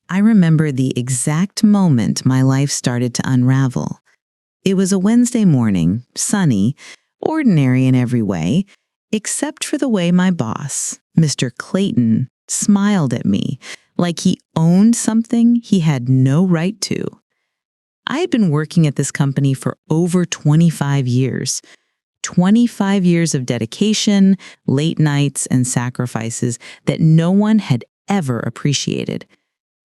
I remember the exact moment my life started to unravel. It was a Wednesday morning, sunny, ordinary in every way, except for the way my boss, Mr. Clayton, smiled at me like he owned something he had no right to. I had been working at this company for over 25 years. 25 years of dedication, late nights, and sacrifices that no one had ever appreciated.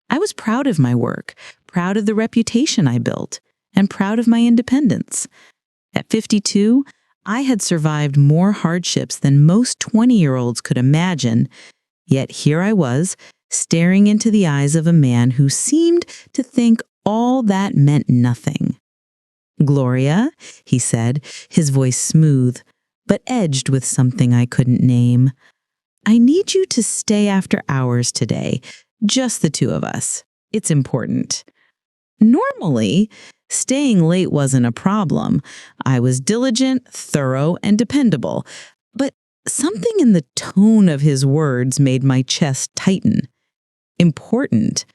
I was proud of my work, proud of the reputation I built, and proud of my independence. At 52, I had survived more hardships than most 20-year-olds could imagine, yet here I was, staring into the eyes of a man who seemed to think all that meant nothing. "Gloria," he said, his voice smooth, but edged with something I couldn't name. "I need you to stay after hours today, just the two of us. It's important." Normally, staying late wasn't a problem. I was diligent, thorough, and dependable. But something in the tone of his words made my chest tighten. Important?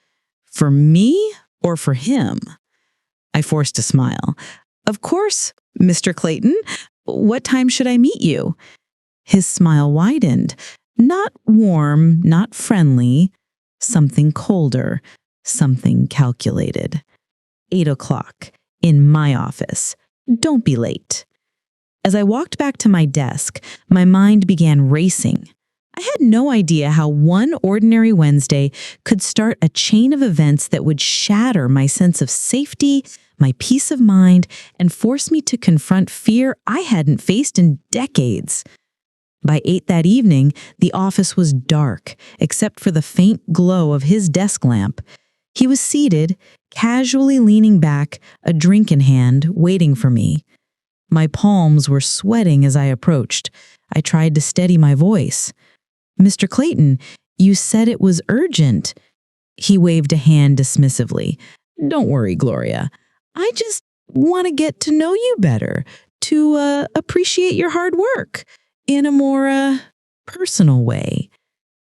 For me or for him? I forced a smile. "Of course, Mr. Clayton. What time should I meet you?" His smile widened. Not warm, not friendly. Something colder, something calculated. 8 o'clock, in my office. Don't be late. As I walked back to my desk, my mind began racing. I had no idea how one ordinary Wednesday could start a chain of events that would shatter my sense of safety, my peace of mind, and force me to confront fear I hadn't faced in decades. By 8 that evening, the office was dark, except for the faint glow of his desk lamp. He was seated, casually leaning back, a drink in hand, waiting for me. My palms were sweating as I approached. I tried to steady my voice. "Mr. Clayton, you said it was urgent." He waved a hand dismissively. "Don't worry, Gloria. I just want to get to know you better, to appreciate your hard work in a more personal way."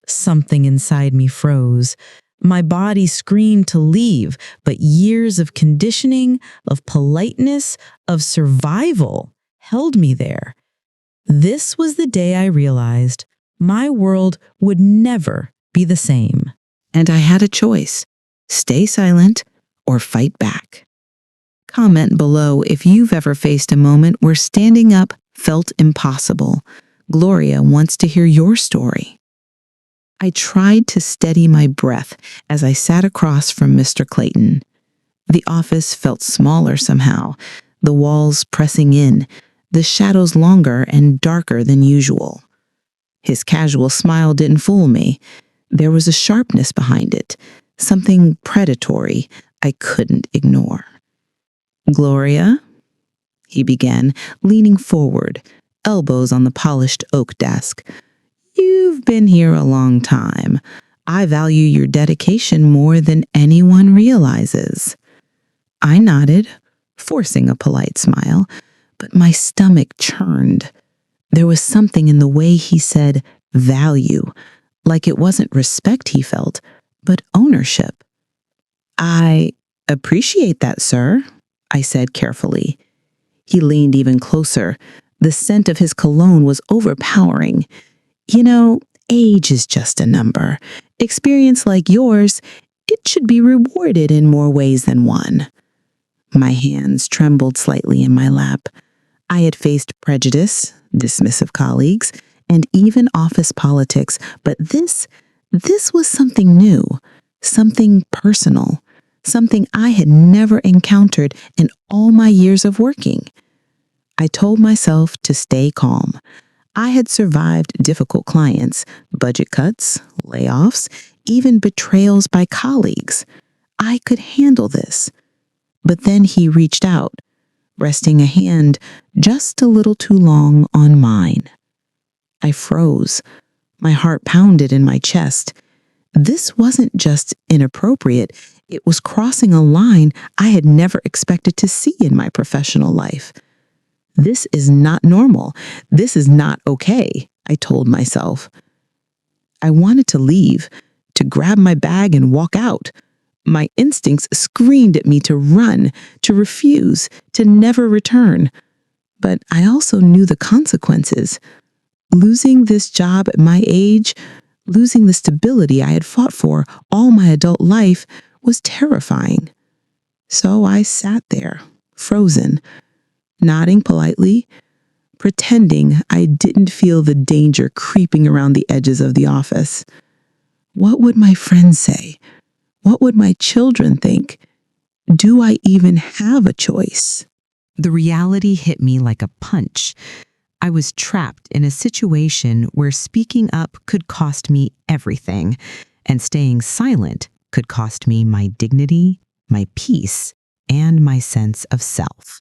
Something inside me froze. My body screamed to leave, but years of conditioning, of politeness, of survival held me there. This was the day I realized my world would never be the same. And I had a choice: stay silent or fight back. Comment below if you've ever faced a moment where standing up felt impossible. Gloria wants to hear your story. I tried to steady my breath as I sat across from Mr. Clayton. The office felt smaller somehow, the walls pressing in, the shadows longer and darker than usual. His casual smile didn't fool me. There was a sharpness behind it, something predatory I couldn't ignore. "Gloria," he began, leaning forward, elbows on the polished oak desk. "You've been here a long time. I value your dedication more than anyone realizes." I nodded, forcing a polite smile, but my stomach churned. There was something in the way he said value, like it wasn't respect he felt, but ownership. "I appreciate that, sir," I said carefully. He leaned even closer. The scent of his cologne was overpowering. "You know, age is just a number. Experience like yours, it should be rewarded in more ways than one." My hands trembled slightly in my lap. I had faced prejudice, dismissive colleagues, and even office politics, but this was something new, something personal, something I had never encountered in all my years of working. I told myself to stay calm. I had survived difficult clients, budget cuts, layoffs, even betrayals by colleagues. I could handle this. But then he reached out, resting a hand just a little too long on mine. I froze. My heart pounded in my chest. This wasn't just inappropriate. It was crossing a line I had never expected to see in my professional life. This is not normal. This is not okay, I told myself. I wanted to leave, to grab my bag and walk out, My instincts screamed at me to run, to refuse, to never return. But I also knew the consequences. Losing this job at my age, losing the stability I had fought for all my adult life, was terrifying. So I sat there, frozen, nodding politely, pretending I didn't feel the danger creeping around the edges of the office. What would my friends say? What would my children think? Do I even have a choice? The reality hit me like a punch. I was trapped in a situation where speaking up could cost me everything, and staying silent could cost me my dignity, my peace, and my sense of self.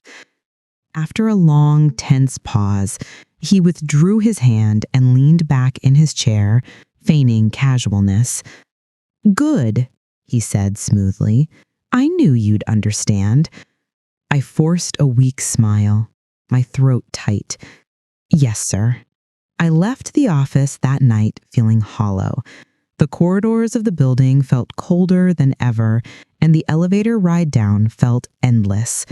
After a long, tense pause, he withdrew his hand and leaned back in his chair, feigning casualness. "Good," he said smoothly. "I knew you'd understand." I forced a weak smile, my throat tight. "Yes, sir." I left the office that night feeling hollow. The corridors of the building felt colder than ever, and the elevator ride down felt endless.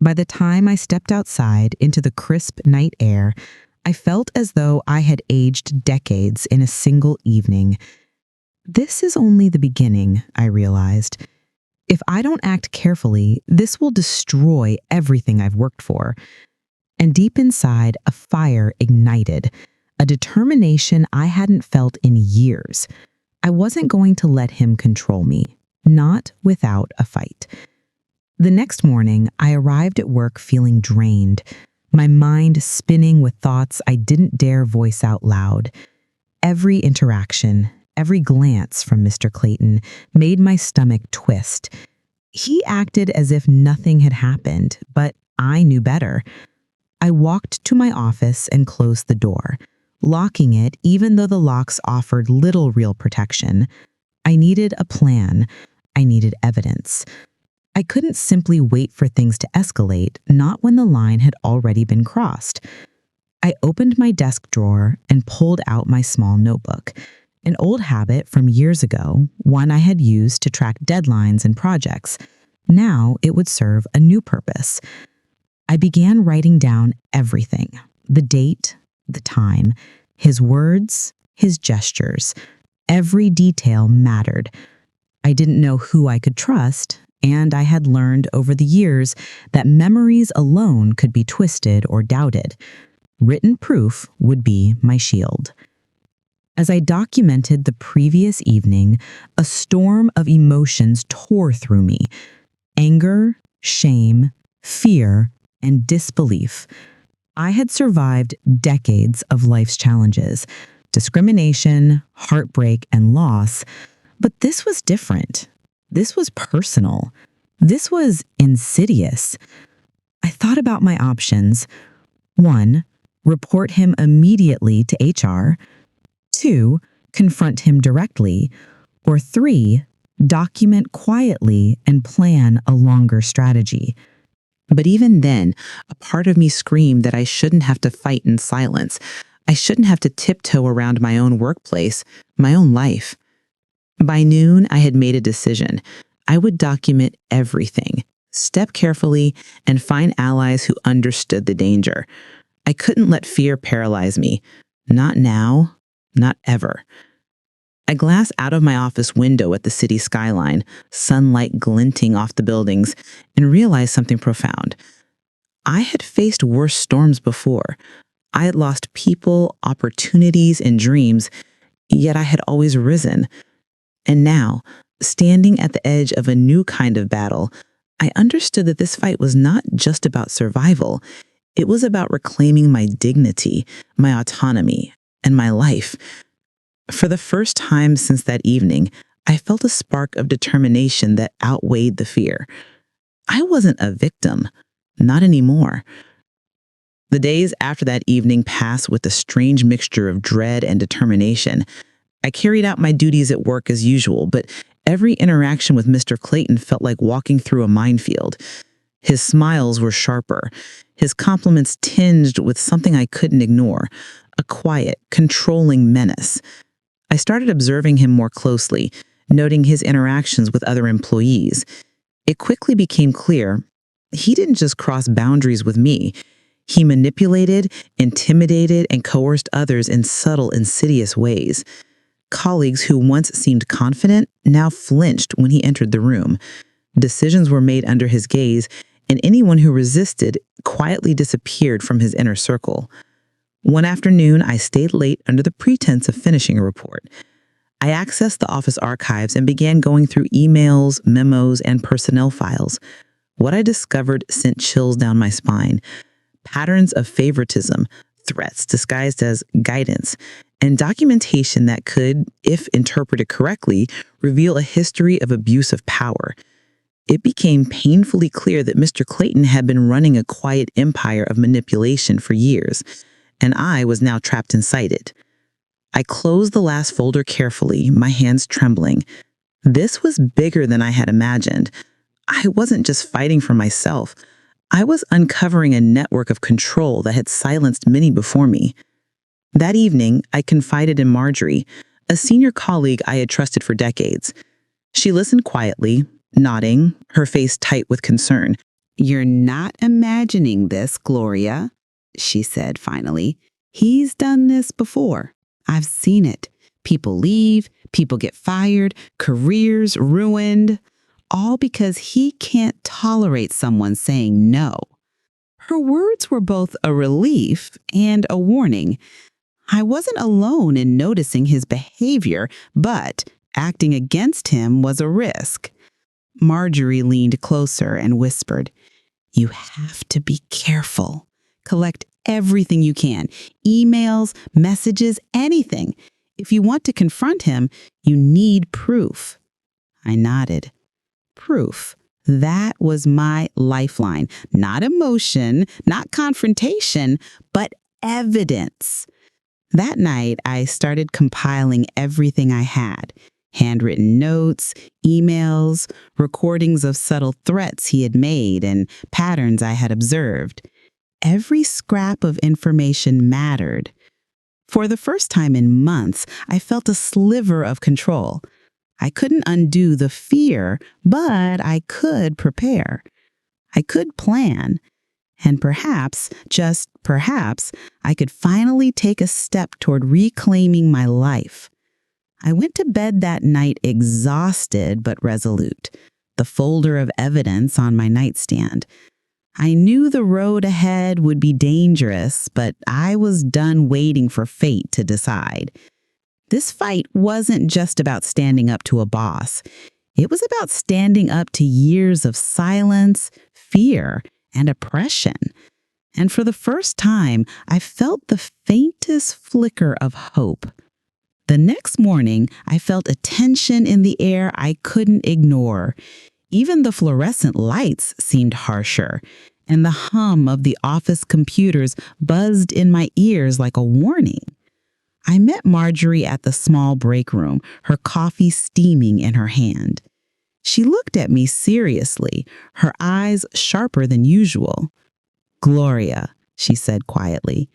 By the time I stepped outside into the crisp night air, I felt as though I had aged decades in a single evening. This is only the beginning, I realized. If I don't act carefully, this will destroy everything I've worked for. And deep inside, a fire ignited, a determination I hadn't felt in years. I wasn't going to let him control me, not without a fight. The next morning, I arrived at work feeling drained, my mind spinning with thoughts I didn't dare voice out loud. Every interaction, every glance from Mr. Clayton made my stomach twist. He acted as if nothing had happened, but I knew better. I walked to my office and closed the door, locking it even though the locks offered little real protection. I needed a plan. I needed evidence. I couldn't simply wait for things to escalate, not when the line had already been crossed. I opened my desk drawer and pulled out my small notebook, an old habit from years ago, one I had used to track deadlines and projects. Now it would serve a new purpose. I began writing down everything: the date, the time, his words, his gestures. Every detail mattered. I didn't know who I could trust, and I had learned over the years that memories alone could be twisted or doubted. Written proof would be my shield. As I documented the previous evening, a storm of emotions tore through me: anger, shame, fear, and disbelief. I had survived decades of life's challenges, discrimination, heartbreak, and loss, but this was different. This was personal. This was insidious. I thought about my options. 1, report him immediately to HR. 2, confront him directly. Or 3, document quietly and plan a longer strategy. But even then, a part of me screamed that I shouldn't have to fight in silence. I shouldn't have to tiptoe around my own workplace, my own life. By noon, I had made a decision. I would document everything, step carefully, and find allies who understood the danger. I couldn't let fear paralyze me. Not now, not ever. I glanced out of my office window at the city skyline, sunlight glinting off the buildings, and realized something profound. I had faced worse storms before. I had lost people, opportunities, and dreams, yet I had always risen. And now, standing at the edge of a new kind of battle, I understood that this fight was not just about survival. It was about reclaiming my dignity, my autonomy, and my life. For the first time since that evening, I felt a spark of determination that outweighed the fear. I wasn't a victim, not anymore. The days after that evening passed with a strange mixture of dread and determination. I carried out my duties at work as usual, but every interaction with Mr. Clayton felt like walking through a minefield. His smiles were sharper, his compliments tinged with something I couldn't ignore, a quiet, controlling menace. I started observing him more closely, noting his interactions with other employees. It quickly became clear he didn't just cross boundaries with me. He manipulated, intimidated, and coerced others in subtle, insidious ways. Colleagues who once seemed confident now flinched when he entered the room. Decisions were made under his gaze, and anyone who resisted quietly disappeared from his inner circle. One afternoon, I stayed late under the pretense of finishing a report. I accessed the office archives and began going through emails, memos, and personnel files. What I discovered sent chills down my spine. Patterns of favoritism, threats disguised as guidance, and documentation that could, if interpreted correctly, reveal a history of abuse of power. It became painfully clear that Mr. Clayton had been running a quiet empire of manipulation for years, and I was now trapped inside it. I closed the last folder carefully, my hands trembling. This was bigger than I had imagined. I wasn't just fighting for myself. I was uncovering a network of control that had silenced many before me. That evening, I confided in Marjorie, a senior colleague I had trusted for decades. She listened quietly, nodding, her face tight with concern. "You're not imagining this, Gloria," she said finally. "He's done this before. I've seen it. People leave, people get fired, careers ruined, all because he can't tolerate someone saying no." Her words were both a relief and a warning. I wasn't alone in noticing his behavior, but acting against him was a risk. Marjorie leaned closer and whispered, "You have to be careful. Collect everything you can, emails, messages, anything. If you want to confront him, you need proof." I nodded. Proof. That was my lifeline. Not emotion, not confrontation, but evidence. That night, I started compiling everything I had. Handwritten notes, emails, recordings of subtle threats he had made, and patterns I had observed. Every scrap of information mattered. For the first time in months, I felt a sliver of control. I couldn't undo the fear, but I could prepare. I could plan. And perhaps, just perhaps, I could finally take a step toward reclaiming my life. I went to bed that night exhausted but resolute, the folder of evidence on my nightstand. I knew the road ahead would be dangerous, but I was done waiting for fate to decide. This fight wasn't just about standing up to a boss. It was about standing up to years of silence, fear, and oppression. And for the first time, I felt the faintest flicker of hope. The next morning, I felt a tension in the air I couldn't ignore. Even the fluorescent lights seemed harsher, and the hum of the office computers buzzed in my ears like a warning. I met Marjorie at the small break room, her coffee steaming in her hand. She looked at me seriously, her eyes sharper than usual. "Gloria," she said quietly,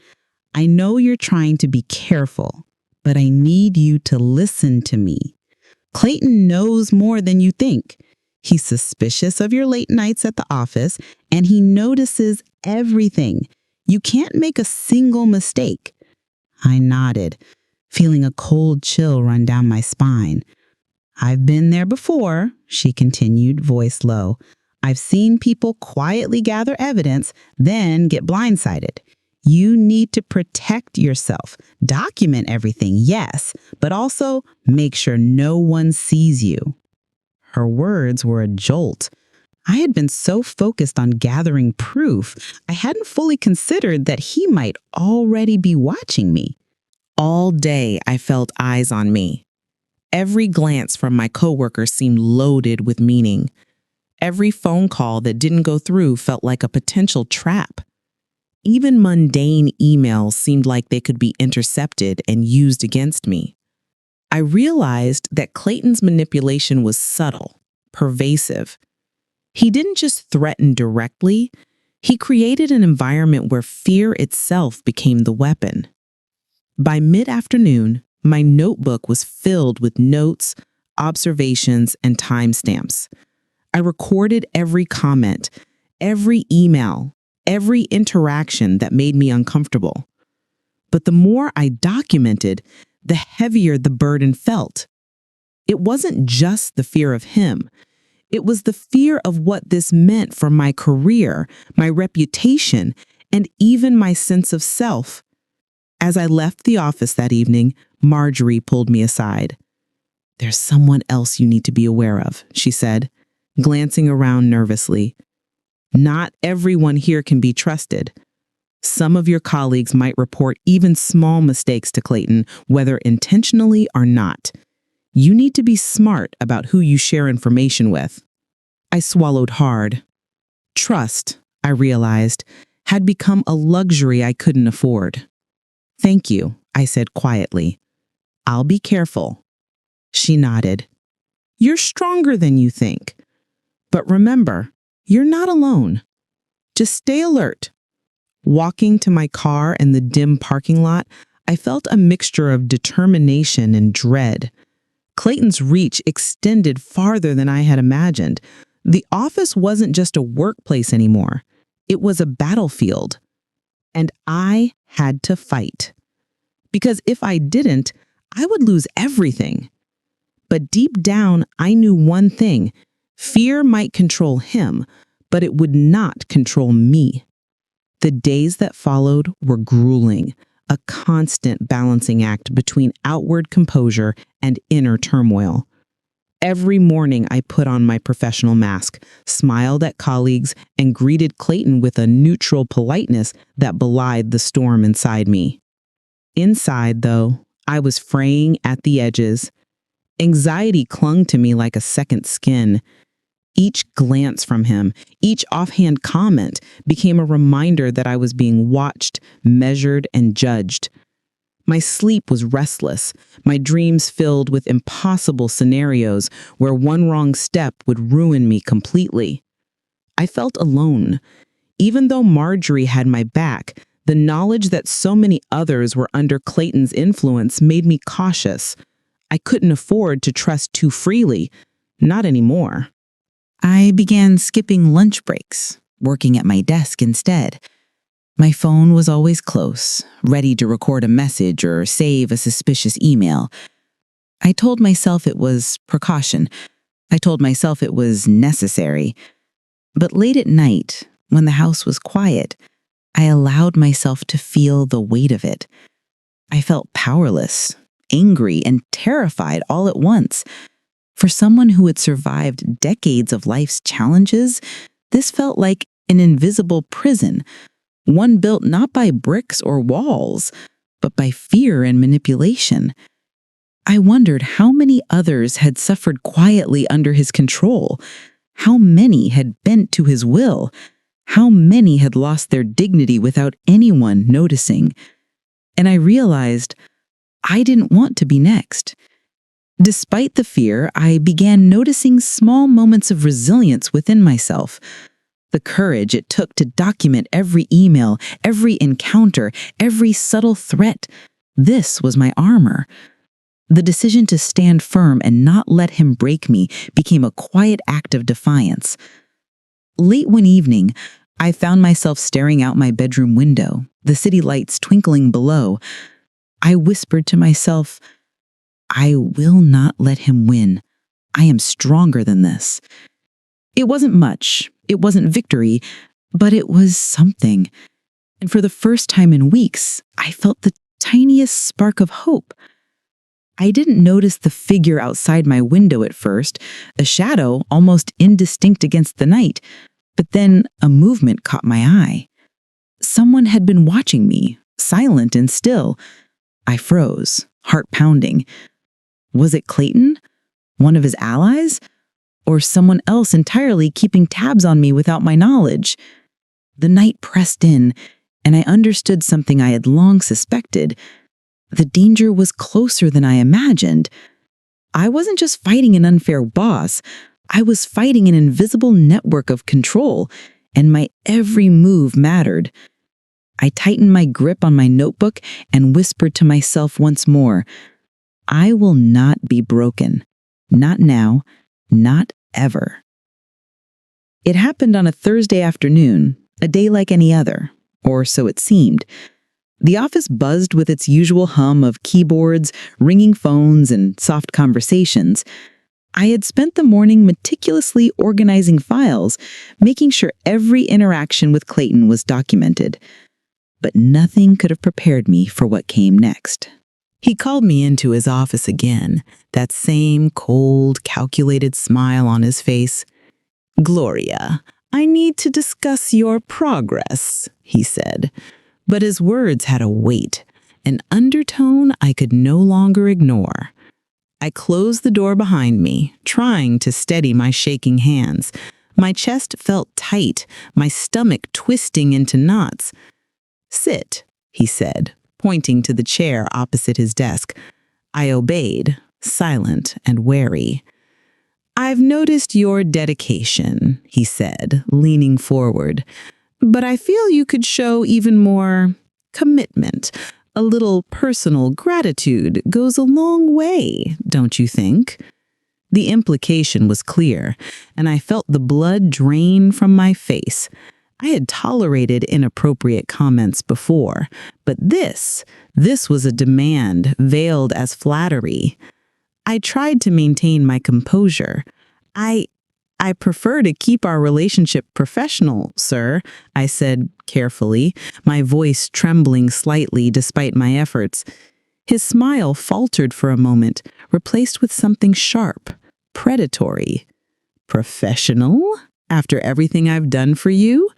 "I know you're trying to be careful, but I need you to listen to me. Clayton knows more than you think. He's suspicious of your late nights at the office, and he notices everything. You can't make a single mistake." I nodded, feeling a cold chill run down my spine. "I've been there before," she continued, voice low. "I've seen people quietly gather evidence, then get blindsided. You need to protect yourself. Document everything, yes, but also make sure no one sees you." Her words were a jolt. I had been so focused on gathering proof, I hadn't fully considered that he might already be watching me. All day, I felt eyes on me. Every glance from my coworkers seemed loaded with meaning. Every phone call that didn't go through felt like a potential trap. Even mundane emails seemed like they could be intercepted and used against me. I realized that Clayton's manipulation was subtle, pervasive. He didn't just threaten directly, he created an environment where fear itself became the weapon. By mid-afternoon, my notebook was filled with notes, observations, and timestamps. I recorded every comment, every email, every interaction that made me uncomfortable. But the more I documented, the heavier the burden felt. It wasn't just the fear of him. It was the fear of what this meant for my career, my reputation, and even my sense of self. As I left the office that evening, Marjorie pulled me aside. "There's someone else you need to be aware of," she said, glancing around nervously. "Not everyone here can be trusted. Some of your colleagues might report even small mistakes to Clayton, whether intentionally or not. You need to be smart about who you share information with." I swallowed hard. Trust, I realized, had become a luxury I couldn't afford. "Thank you," I said quietly. "I'll be careful." She nodded. "You're stronger than you think. But remember, you're not alone. Just stay alert." Walking to my car in the dim parking lot, I felt a mixture of determination and dread. Clayton's reach extended farther than I had imagined. The office wasn't just a workplace anymore. It was a battlefield. And I had to fight. Because if I didn't, I would lose everything. But deep down, I knew one thing. Fear might control him, but it would not control me. The days that followed were grueling, a constant balancing act between outward composure and inner turmoil. Every morning I put on my professional mask, smiled at colleagues, and greeted Clayton with a neutral politeness that belied the storm inside me. Inside, though, I was fraying at the edges. Anxiety clung to me like a second skin. Each glance from him, each offhand comment became a reminder that I was being watched, measured, and judged. My sleep was restless, my dreams filled with impossible scenarios where one wrong step would ruin me completely. I felt alone. Even though Marjorie had my back, the knowledge that so many others were under Clayton's influence made me cautious. I couldn't afford to trust too freely. Not anymore. I began skipping lunch breaks, working at my desk instead. My phone was always close, ready to record a message or save a suspicious email. I told myself it was precaution. I told myself it was necessary. But late at night, when the house was quiet, I allowed myself to feel the weight of it. I felt powerless, angry, and terrified all at once. For someone who had survived decades of life's challenges, this felt like an invisible prison, one built not by bricks or walls, but by fear and manipulation. I wondered how many others had suffered quietly under his control, how many had bent to his will, how many had lost their dignity without anyone noticing. And I realized I didn't want to be next. Despite the fear, I began noticing small moments of resilience within myself. The courage it took to document every email, every encounter, every subtle threat. This was my armor. The decision to stand firm and not let him break me became a quiet act of defiance. Late one evening, I found myself staring out my bedroom window, the city lights twinkling below. I whispered to myself, "I will not let him win. I am stronger than this." It wasn't much, it wasn't victory, but it was something. And for the first time in weeks, I felt the tiniest spark of hope. I didn't notice the figure outside my window at first, a shadow almost indistinct against the night, but then a movement caught my eye. Someone had been watching me, silent and still. I froze, heart pounding. Was it Clayton? One of his allies? Or someone else entirely keeping tabs on me without my knowledge? The night pressed in, and I understood something I had long suspected. The danger was closer than I imagined. I wasn't just fighting an unfair boss. I was fighting an invisible network of control, and my every move mattered. I tightened my grip on my notebook and whispered to myself once more, "I will not be broken. Not now, not ever. It happened on a Thursday afternoon, a day like any other, or so it seemed. The office buzzed with its usual hum of keyboards, ringing phones, and soft conversations. I had spent the morning meticulously organizing files, making sure every interaction with Clayton was documented. But nothing could have prepared me for what came next. He called me into his office again, that same cold, calculated smile on his face. "Gloria, I need to discuss your progress," he said. But his words had a weight, an undertone I could no longer ignore. I closed the door behind me, trying to steady my shaking hands. My chest felt tight, my stomach twisting into knots. "Sit," he said, pointing to the chair opposite his desk. I obeyed, silent and wary. "I've noticed your dedication," he said, leaning forward. "But I feel you could show even more commitment. A little personal gratitude goes a long way, don't you think?" The implication was clear, and I felt the blood drain from my face. I had tolerated inappropriate comments before, but this was a demand veiled as flattery. I tried to maintain my composure. I prefer to keep our relationship professional, sir," I said carefully, my voice trembling slightly despite my efforts. His smile faltered for a moment, replaced with something sharp, predatory. "Professional? After everything I've done for you?"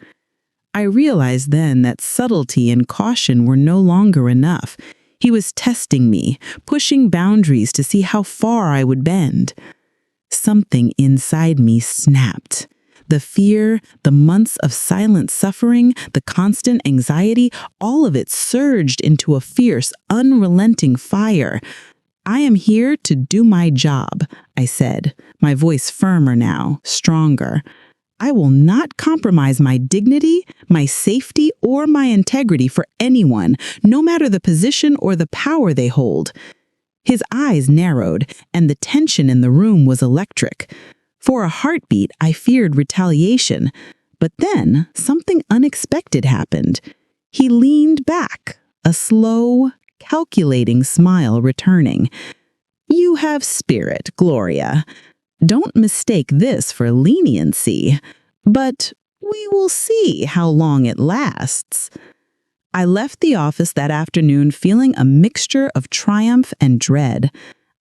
I realized then that subtlety and caution were no longer enough. He was testing me, pushing boundaries to see how far I would bend. Something inside me snapped. The fear, the months of silent suffering, the constant anxiety, all of it surged into a fierce, unrelenting fire. "I am here to do my job," I said, my voice firmer now, stronger. "I will not compromise my dignity, my safety, or my integrity for anyone, no matter the position or the power they hold." His eyes narrowed, and the tension in the room was electric. For a heartbeat, I feared retaliation. But then, something unexpected happened. He leaned back, a slow, calculating smile returning. "You have spirit, Gloria. Don't mistake this for leniency. But we will see how long it lasts." I left the office that afternoon feeling a mixture of triumph and dread.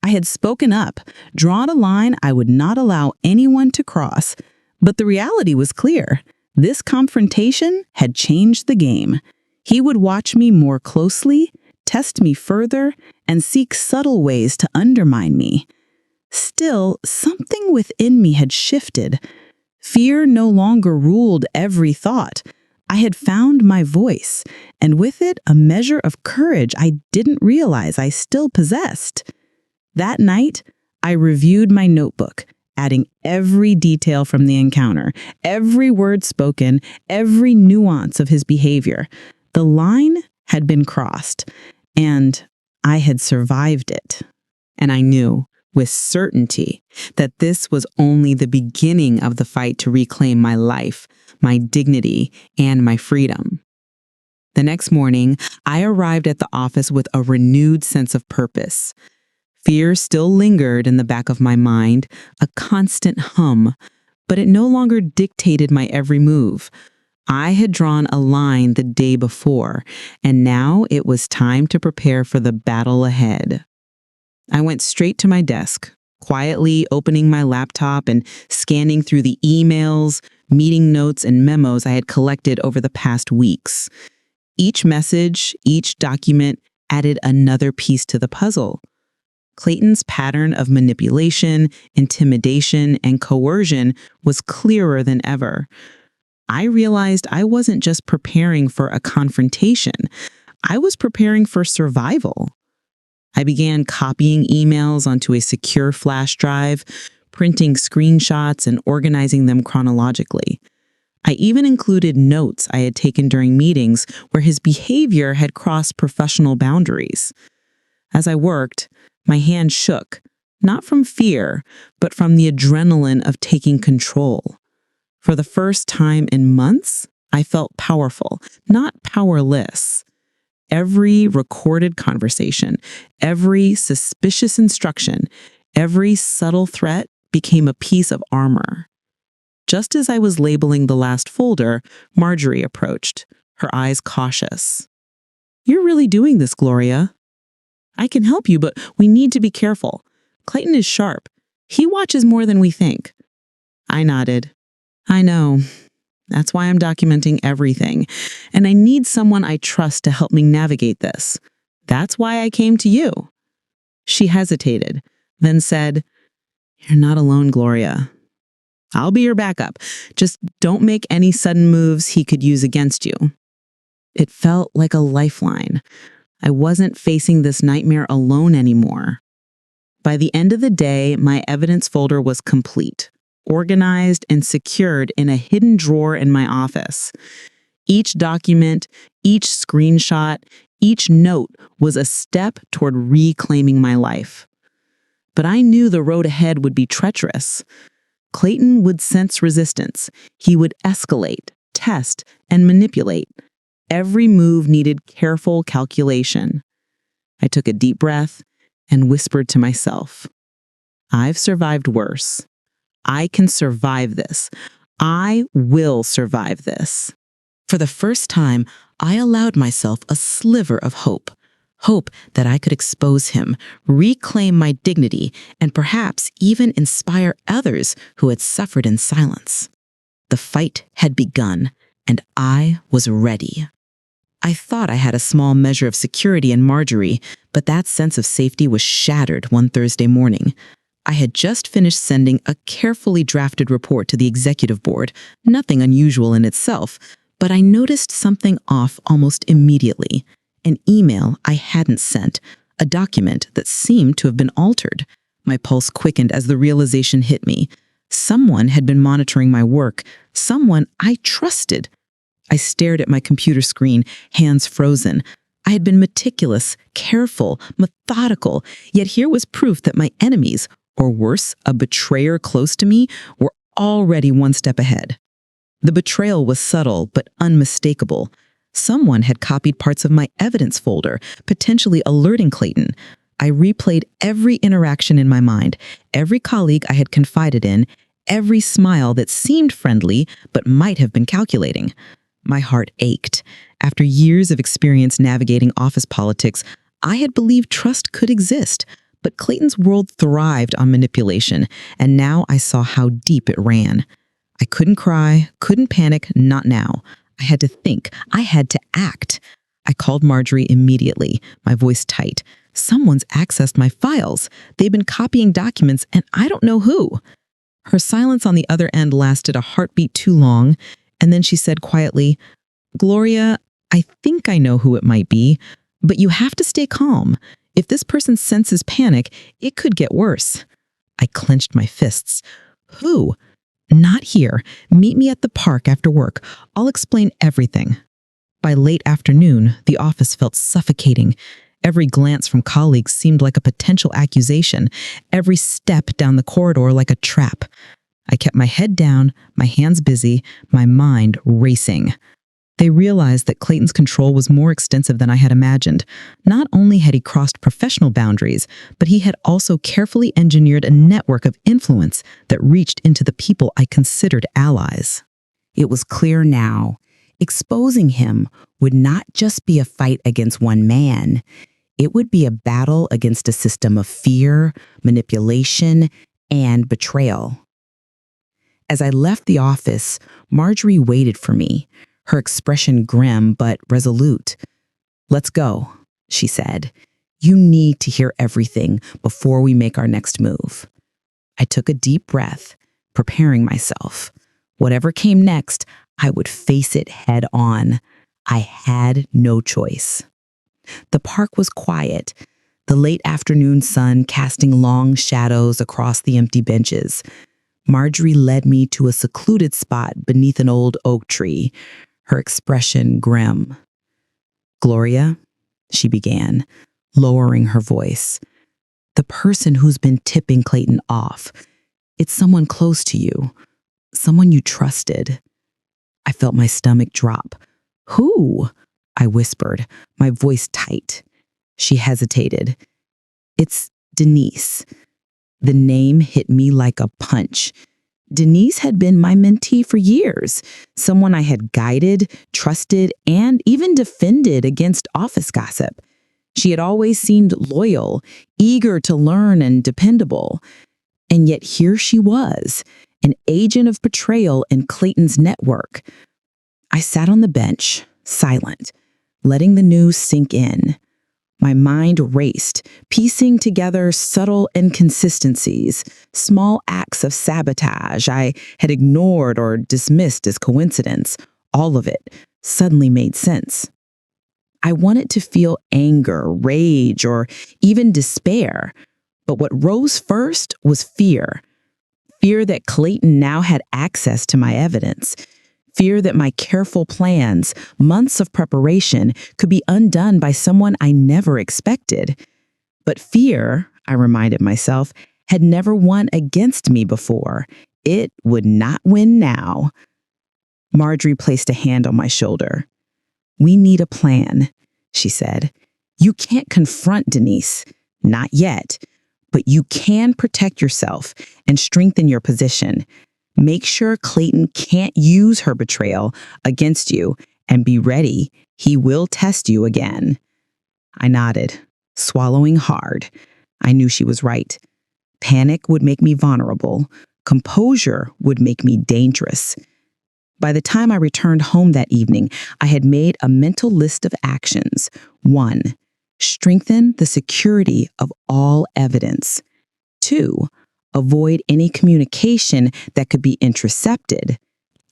I had spoken up, drawn a line I would not allow anyone to cross. But the reality was clear. This confrontation had changed the game. He would watch me more closely, test me further, and seek subtle ways to undermine me. Still, something within me had shifted. Fear no longer ruled every thought. I had found my voice, and with it a measure of courage I didn't realize I still possessed. That night, I reviewed my notebook, adding every detail from the encounter, every word spoken, every nuance of his behavior. The line had been crossed, and I had survived it. And I knew, with certainty, that this was only the beginning of the fight to reclaim my life, my dignity, and my freedom. The next morning, I arrived at the office with a renewed sense of purpose. Fear still lingered in the back of my mind, a constant hum, but it no longer dictated my every move. I had drawn a line the day before, and now it was time to prepare for the battle ahead. I went straight to my desk, quietly opening my laptop and scanning through the emails, meeting notes, and memos I had collected over the past weeks. Each message, each document added another piece to the puzzle. Clayton's pattern of manipulation, intimidation, and coercion was clearer than ever. I realized I wasn't just preparing for a confrontation. I was preparing for survival. I began copying emails onto a secure flash drive, printing screenshots and organizing them chronologically. I even included notes I had taken during meetings where his behavior had crossed professional boundaries. As I worked, my hand shook, Not from fear, but from the adrenaline of taking control. For the first time in months, I felt powerful, not powerless. Every recorded conversation, every suspicious instruction, every subtle threat became a piece of armor. Just as I was labeling the last folder, Marjorie approached, her eyes cautious. "You're really doing this, Gloria. I can help you, but we need to be careful. Clayton is sharp. He watches more than we think." I nodded. "I know. That's why I'm documenting everything. And I need someone I trust to help me navigate this. That's why I came to you." She hesitated, then said, "You're not alone, Gloria. I'll be your backup. Just don't make any sudden moves he could use against you." It felt like a lifeline. I wasn't facing this nightmare alone anymore. By the end of the day, my evidence folder was complete, organized and secured in a hidden drawer in my office. Each document, each screenshot, each note was a step toward reclaiming my life. But I knew the road ahead would be treacherous. Clayton would sense resistance. He would escalate, test, and manipulate. Every move needed careful calculation. I took a deep breath and whispered to myself, "I've survived worse. I can survive this. I will survive this." For the first time, I allowed myself a sliver of hope. Hope that I could expose him, reclaim my dignity, and perhaps even inspire others who had suffered in silence. The fight had begun, and I was ready. I thought I had a small measure of security in Marjorie, but that sense of safety was shattered one Thursday morning. I had just finished sending a carefully drafted report to the executive board, nothing unusual in itself, but I noticed something off almost immediately. An email I hadn't sent, a document that seemed to have been altered. My pulse quickened as the realization hit me. Someone had been monitoring my work, someone I trusted. I stared at my computer screen, hands frozen. I had been meticulous, careful, methodical, yet here was proof that my enemies, or worse, a betrayer close to me, were already one step ahead. The betrayal was subtle but unmistakable. Someone had copied parts of my evidence folder, potentially alerting Clayton. I replayed every interaction in my mind, every colleague I had confided in, every smile that seemed friendly but might have been calculating. My heart ached. After years of experience navigating office politics, I had believed trust could exist, but Clayton's world thrived on manipulation, and now I saw how deep it ran. I couldn't cry, couldn't panic, not now. I had to think. I had to act. I called Marjorie immediately, my voice tight. Someone's accessed my files. They've been copying documents, and I don't know who. Her silence on the other end lasted a heartbeat too long, and then she said quietly, "Gloria, I think I know who it might be, but you have to stay calm. If this person senses panic, it could get worse." I clenched my fists. "Who?" "Not here. Meet me at the park after work. I'll explain everything." By late afternoon, the office felt suffocating. Every glance from colleagues seemed like a potential accusation, every step down the corridor like a trap. I kept my head down, my hands busy, my mind racing. They realized that Clayton's control was more extensive than I had imagined. Not only had he crossed professional boundaries, but he had also carefully engineered a network of influence that reached into the people I considered allies. It was clear now. Exposing him would not just be a fight against one man. It would be a battle against a system of fear, manipulation, and betrayal. As I left the office, Marjorie waited for me, her expression grim but resolute. "Let's go," she said. "You need to hear everything before we make our next move." I took a deep breath, preparing myself. Whatever came next, I would face it head on. I had no choice. The park was quiet, the late afternoon sun casting long shadows across the empty benches. Marjorie led me to a secluded spot beneath an old oak tree, her expression grim. "Gloria," she began, lowering her voice, The person who's been tipping Clayton off. It's someone close to you, someone you trusted. I felt my stomach drop. Who? I whispered, my voice tight. She hesitated. It's Denise. The name hit me like a punch. Denise had been my mentee for years, someone I had guided, trusted, and even defended against office gossip. She had always seemed loyal, eager to learn, and dependable. And yet here she was, an agent of betrayal in Clayton's network. I sat on the bench, silent, letting the news sink in. My mind raced, piecing together subtle inconsistencies, small acts of sabotage I had ignored or dismissed as coincidence. All of it suddenly made sense. I wanted to feel anger, rage, or even despair. But what rose first was fear. Fear that Clayton now had access to my evidence. Fear that my careful plans, months of preparation, could be undone by someone I never expected. But fear, I reminded myself, had never won against me before. It would not win now. Marjorie placed a hand on my shoulder. "We need a plan," she said. "You can't confront Denise. Not yet. But you can protect yourself and strengthen your position. Make sure Clayton can't use her betrayal against you, and be ready. He will test you again." I nodded, swallowing hard. I knew she was right. Panic would make me vulnerable. Composure would make me dangerous. By the time I returned home that evening, I had made a mental list of actions. 1. Strengthen the security of all evidence. 2. Avoid any communication that could be intercepted.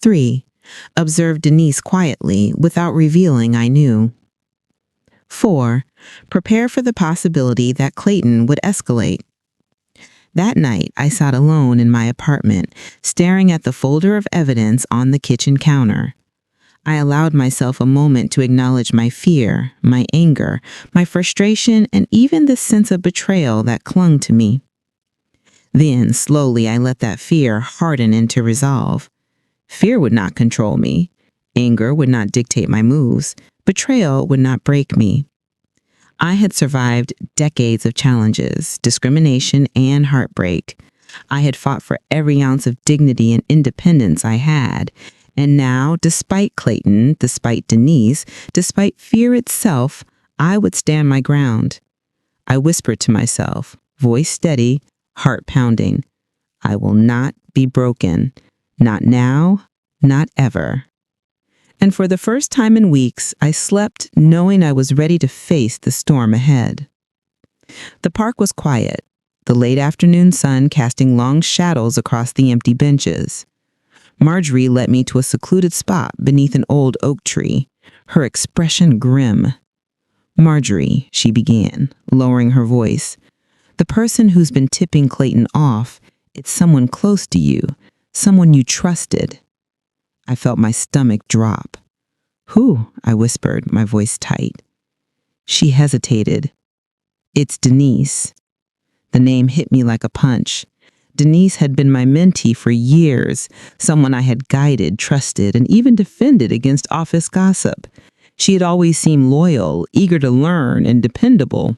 3. Observe Denise quietly without revealing I knew. 4. Prepare for the possibility that Clayton would escalate. That night, I sat alone in my apartment, staring at the folder of evidence on the kitchen counter. I allowed myself a moment to acknowledge my fear, my anger, my frustration, and even the sense of betrayal that clung to me. Then, slowly, I let that fear harden into resolve. Fear would not control me. Anger would not dictate my moves. Betrayal would not break me. I had survived decades of challenges, discrimination, and heartbreak. I had fought for every ounce of dignity and independence I had. And now, despite Clayton, despite Denise, despite fear itself, I would stand my ground. I whispered to myself, voice steady, heart pounding, "I will not be broken. Not now, not ever." And for the first time in weeks, I slept knowing I was ready to face the storm ahead. The park was quiet, the late afternoon sun casting long shadows across the empty benches. Marjorie led me to a secluded spot beneath an old oak tree, her expression grim. "Marjorie," she began, lowering her voice, "the person who's been tipping Clayton off, it's someone close to you, someone you trusted." I felt my stomach drop. "Who?" I whispered, my voice tight. She hesitated. "It's Denise." The name hit me like a punch. Denise had been my mentee for years, someone I had guided, trusted, and even defended against office gossip. She had always seemed loyal, eager to learn, and dependable.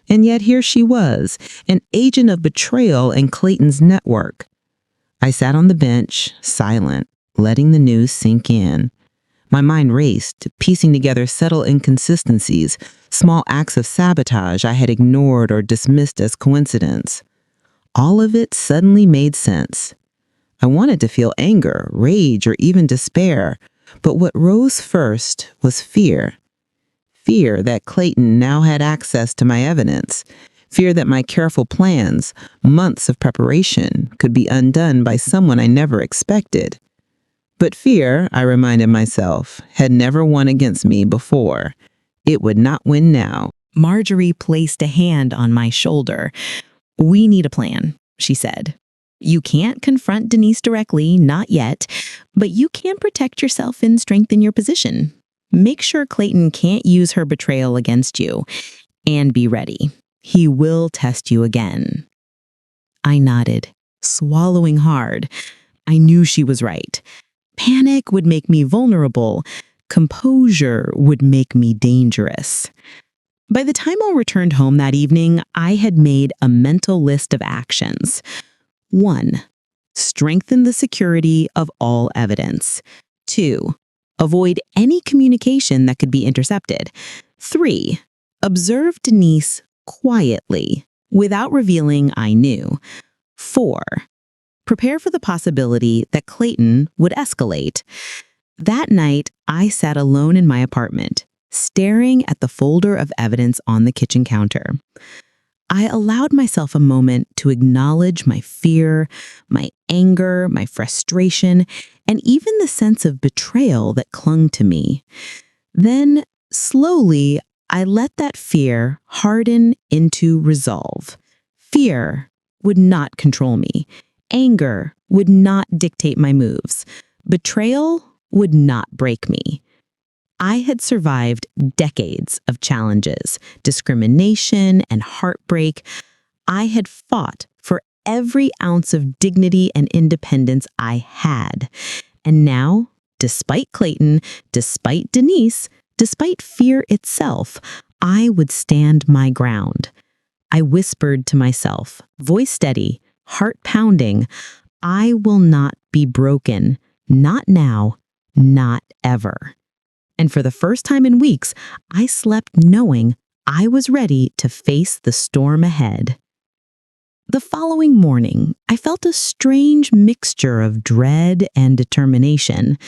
And yet here she was, an agent of betrayal in Clayton's network. I sat on the bench, silent, letting the news sink in. My mind raced, piecing together subtle inconsistencies, small acts of sabotage I had ignored or dismissed as coincidence. All of it suddenly made sense. I wanted to feel anger, rage, or even despair, but what rose first was fear. Fear that Clayton now had access to my evidence. Fear that my careful plans, months of preparation, could be undone by someone I never expected. But fear, I reminded myself, had never won against me before. It would not win now. Marjorie placed a hand on my shoulder. "We need a plan," she said. "You can't confront Denise directly, not yet, but you can protect yourself and strengthen your position. Make sure Clayton can't use her betrayal against you. And be ready. He will test you again." I nodded, swallowing hard. I knew she was right. Panic would make me vulnerable. Composure would make me dangerous. By the time I returned home that evening, I had made a mental list of actions. 1. Strengthen the security of all evidence. 2. Avoid any communication that could be intercepted. 3. Observe Denise quietly, without revealing I knew. 4. Prepare for the possibility that Clayton would escalate. That night, I sat alone in my apartment, staring at the folder of evidence on the kitchen counter. I allowed myself a moment to acknowledge my fear, my anger, my frustration, and even the sense of betrayal that clung to me. Then, slowly, I let that fear harden into resolve. Fear would not control me. Anger would not dictate my moves. Betrayal would not break me. I had survived decades of challenges, discrimination, and heartbreak. I had fought for every ounce of dignity and independence I had. And now, despite Clayton, despite Denise, despite fear itself, I would stand my ground. I whispered to myself, voice steady, heart pounding, I will not be broken. Not now, not ever. And for the first time in weeks, I slept knowing I was ready to face the storm ahead. The following morning, I felt a strange mixture of dread and determination.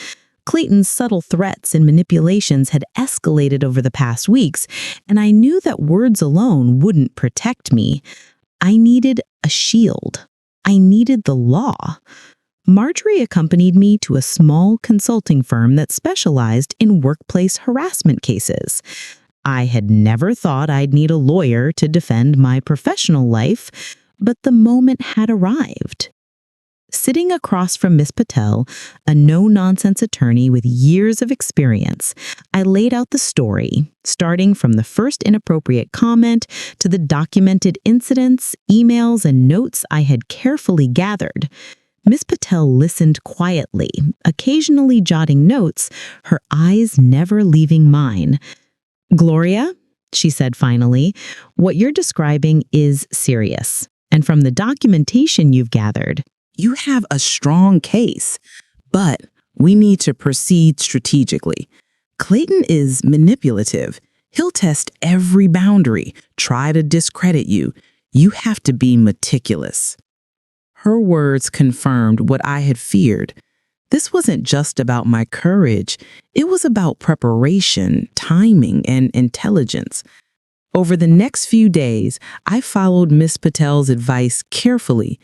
Clayton's subtle threats and manipulations had escalated over the past weeks, and I knew that words alone wouldn't protect me. I needed a shield. I needed the law. Marjorie accompanied me to a small consulting firm that specialized in workplace harassment cases. I had never thought I'd need a lawyer to defend my professional life, but the moment had arrived. Sitting across from Miss Patel, a no-nonsense attorney with years of experience, I laid out the story, starting from the first inappropriate comment to the documented incidents, emails, and notes I had carefully gathered. Miss Patel listened quietly, occasionally jotting notes, her eyes never leaving mine. "Gloria," she said finally, "what you're describing is serious. And from the documentation you've gathered, you have a strong case, but we need to proceed strategically. Clayton is manipulative. He'll test every boundary, try to discredit you. You have to be meticulous." Her words confirmed what I had feared. This wasn't just about my courage. It was about preparation, timing, and intelligence. Over the next few days, I followed Miss Patel's advice carefully.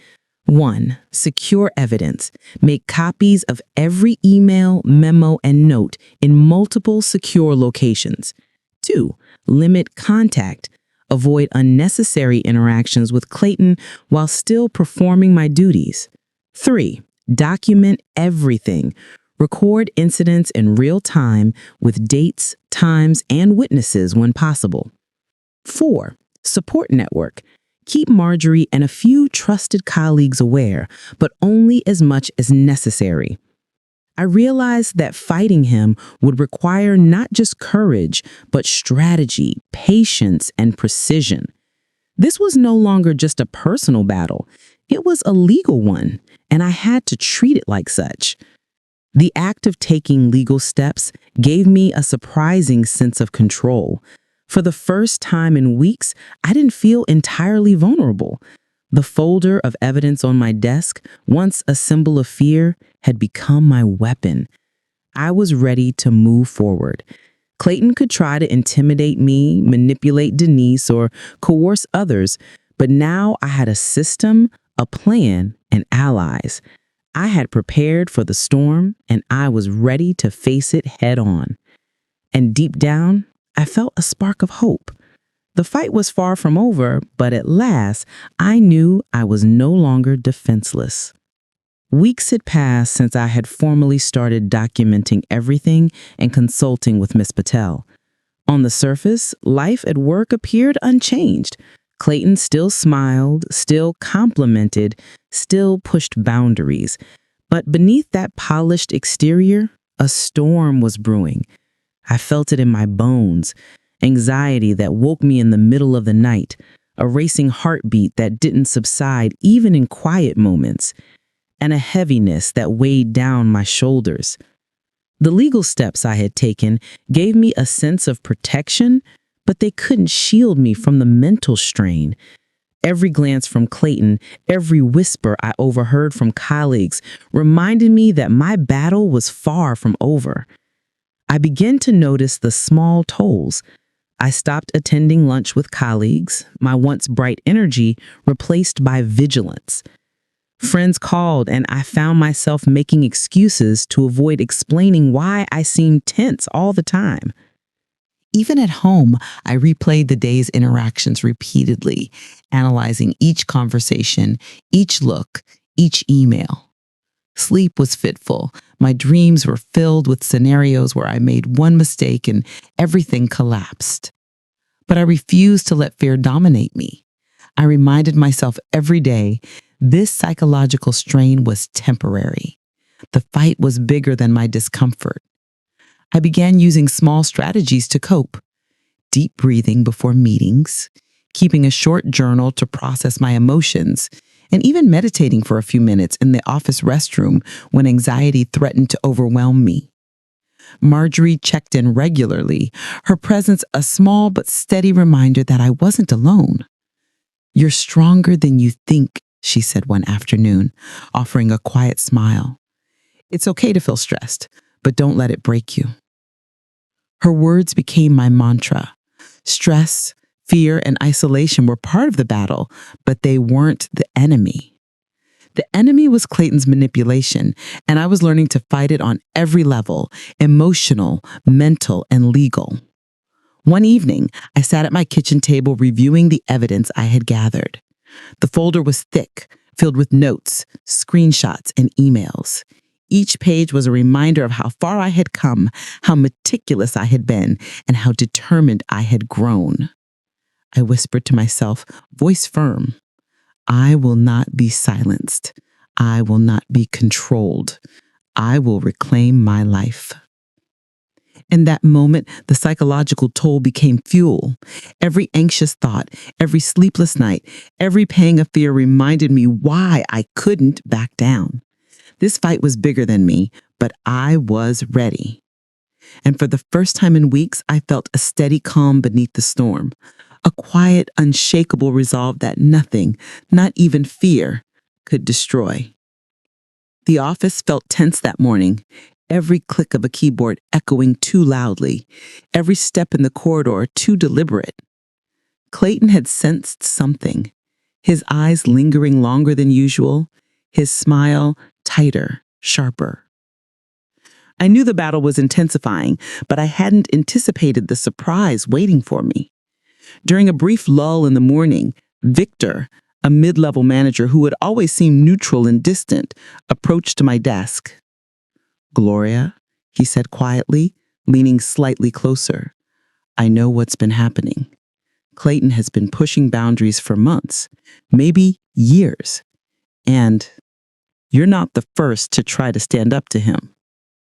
1. Secure evidence. Make copies of every email, memo, and note in multiple secure locations. 2. Limit contact. Avoid unnecessary interactions with Clayton while still performing my duties. 3. Document everything. Record incidents in real time with dates, times, and witnesses when possible. 4. Support network. Keep Marjorie and a few trusted colleagues aware, but only as much as necessary. I realized that fighting him would require not just courage, but strategy, patience, and precision. This was no longer just a personal battle. It was a legal one, and I had to treat it like such. The act of taking legal steps gave me a surprising sense of control. For the first time in weeks, I didn't feel entirely vulnerable. The folder of evidence on my desk, once a symbol of fear, had become my weapon. I was ready to move forward. Clayton could try to intimidate me, manipulate Denise, or coerce others, but now I had a system, a plan, and allies. I had prepared for the storm, and I was ready to face it head on. And deep down, I felt a spark of hope. The fight was far from over, but at last, I knew I was no longer defenseless. Weeks had passed since I had formally started documenting everything and consulting with Miss Patel. On the surface, life at work appeared unchanged. Clayton still smiled, still complimented, still pushed boundaries. But beneath that polished exterior, a storm was brewing. I felt it in my bones, anxiety that woke me in the middle of the night, a racing heartbeat that didn't subside even in quiet moments, and a heaviness that weighed down my shoulders. The legal steps I had taken gave me a sense of protection, but they couldn't shield me from the mental strain. Every glance from Clayton, every whisper I overheard from colleagues reminded me that my battle was far from over. I began to notice the small tolls. I stopped attending lunch with colleagues, my once bright energy replaced by vigilance. Friends called, and I found myself making excuses to avoid explaining why I seemed tense all the time. Even at home, I replayed the day's interactions repeatedly, analyzing each conversation, each look, each email. Sleep was fitful. My dreams were filled with scenarios where I made one mistake and everything collapsed. But I refused to let fear dominate me. I reminded myself every day this psychological strain was temporary. The fight was bigger than my discomfort. I began using small strategies to cope. Deep breathing before meetings, keeping a short journal to process my emotions, and even meditating for a few minutes in the office restroom when anxiety threatened to overwhelm me. Marjorie checked in regularly, her presence a small but steady reminder that I wasn't alone. "You're stronger than you think," she said one afternoon, offering a quiet smile. "It's okay to feel stressed, but don't let it break you." Her words became my mantra. Stress, fear, and isolation were part of the battle, but they weren't the enemy. The enemy was Clayton's manipulation, and I was learning to fight it on every level: emotional, mental, and legal. One evening, I sat at my kitchen table reviewing the evidence I had gathered. The folder was thick, filled with notes, screenshots, and emails. Each page was a reminder of how far I had come, how meticulous I had been, and how determined I had grown. I whispered to myself, voice firm, "I will not be silenced. I will not be controlled. I will reclaim my life." In that moment, the psychological toll became fuel. Every anxious thought, every sleepless night, every pang of fear reminded me why I couldn't back down. This fight was bigger than me, but I was ready. And for the first time in weeks, I felt a steady calm beneath the storm, a quiet, unshakable resolve that nothing, not even fear, could destroy. The office felt tense that morning, every click of a keyboard echoing too loudly, every step in the corridor too deliberate. Clayton had sensed something, his eyes lingering longer than usual, his smile tighter, sharper. I knew the battle was intensifying, but I hadn't anticipated the surprise waiting for me. During a brief lull in the morning, Victor, a mid-level manager who had always seemed neutral and distant, approached my desk. "Gloria," he said quietly, leaning slightly closer, "I know what's been happening. Clayton has been pushing boundaries for months, maybe years. And you're not the first to try to stand up to him."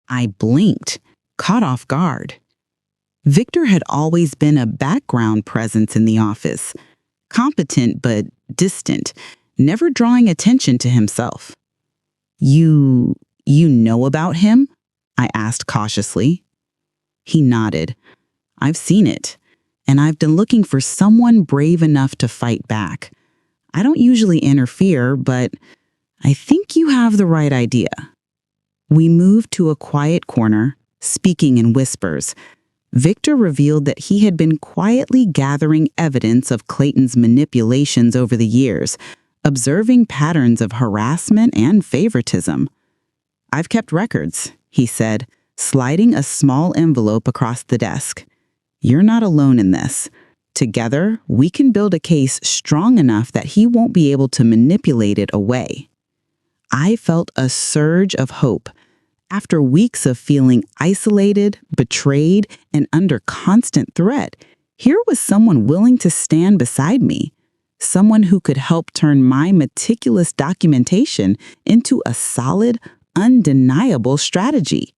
I blinked, caught off guard. Victor had always been a background presence in the office, competent but distant, never drawing attention to himself. You know about him?" I asked cautiously. He nodded. "I've seen it, and I've been looking for someone brave enough to fight back. I don't usually interfere, but I think you have the right idea." We moved to a quiet corner, speaking in whispers. Victor revealed that he had been quietly gathering evidence of Clayton's manipulations over the years, observing patterns of harassment and favoritism. "I've kept records," he said, sliding a small envelope across the desk. "You're not alone in this. Together, we can build a case strong enough that he won't be able to manipulate it away." I felt a surge of hope. After weeks of feeling isolated, betrayed, and under constant threat, here was someone willing to stand beside me. someone who could help turn my meticulous documentation into a solid, undeniable strategy.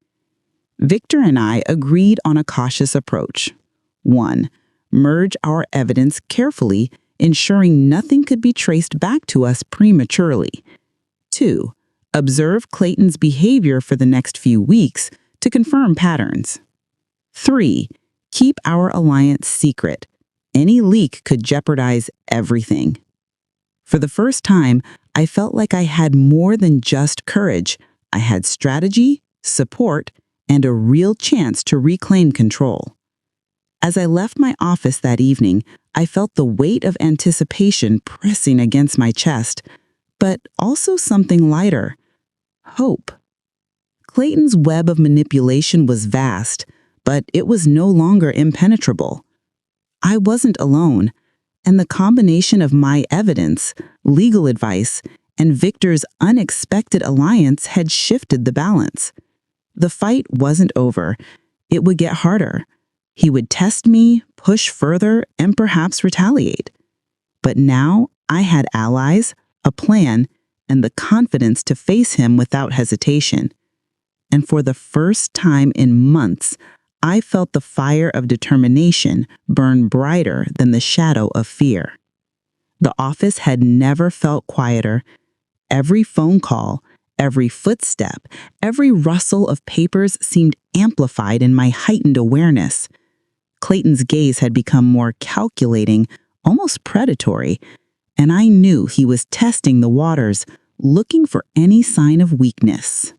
Victor and I agreed on a cautious approach. 1. Merge our evidence carefully, ensuring nothing could be traced back to us prematurely. 2. Observe Clayton's behavior for the next few weeks to confirm patterns. 3. Keep our alliance secret. Any leak could jeopardize everything. For the first time, I felt like I had more than just courage. I had strategy, support, and a real chance to reclaim control. As I left my office that evening, I felt the weight of anticipation pressing against my chest, but also something lighter: hope. Clayton's web of manipulation was vast, but it was no longer impenetrable. I wasn't alone, and the combination of my evidence, legal advice, and Victor's unexpected alliance had shifted the balance. The fight wasn't over. It would get harder. He would test me, push further, and perhaps retaliate. But now I had allies, a plan, and the confidence to face him without hesitation. And for the first time in months, I felt the fire of determination burn brighter than the shadow of fear. The office had never felt quieter. Every phone call, every footstep, every rustle of papers seemed amplified in my heightened awareness. Clayton's gaze had become more calculating, almost predatory, and I knew he was testing the waters, looking for any sign of weakness.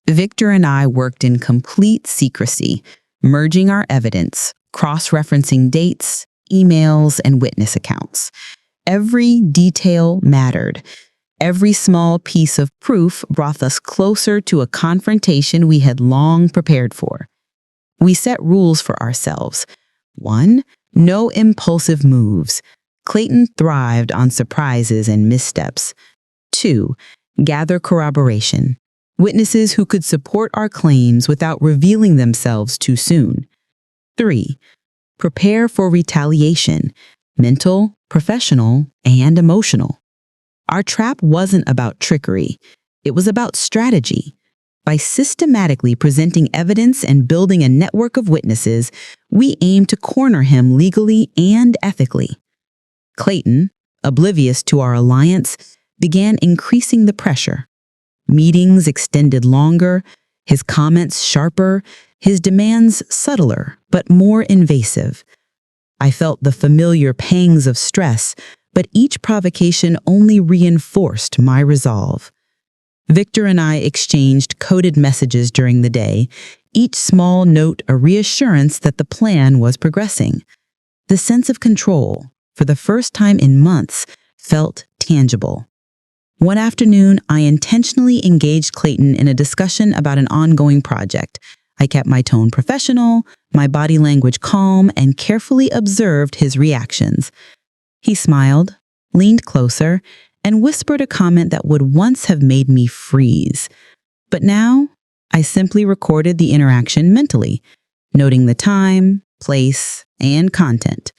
Victor and I worked in complete secrecy, merging our evidence, cross-referencing dates, emails, and witness accounts. Every detail mattered. Every small piece of proof brought us closer to a confrontation we had long prepared for. We set rules for ourselves. 1. No impulsive moves. Clayton thrived on surprises and missteps. 2. Gather corroboration. Witnesses who could support our claims without revealing themselves too soon. 3. Prepare for retaliation, mental, professional, and emotional. Our trap wasn't about trickery. It was about strategy. By systematically presenting evidence and building a network of witnesses, we aimed to corner him legally and ethically. Clayton, oblivious to our alliance, began increasing the pressure. Meetings extended longer, his comments sharper, his demands subtler but more invasive. I felt the familiar pangs of stress, but each provocation only reinforced my resolve. Victor and I exchanged coded messages during the day, each small note a reassurance that the plan was progressing. The sense of control, for the first time in months, felt tangible. One afternoon, I intentionally engaged Clayton in a discussion about an ongoing project. I kept my tone professional, my body language calm, and carefully observed his reactions. He smiled, leaned closer, and whispered a comment that would once have made me freeze. But now, I simply recorded the interaction mentally, noting the time, place, and content.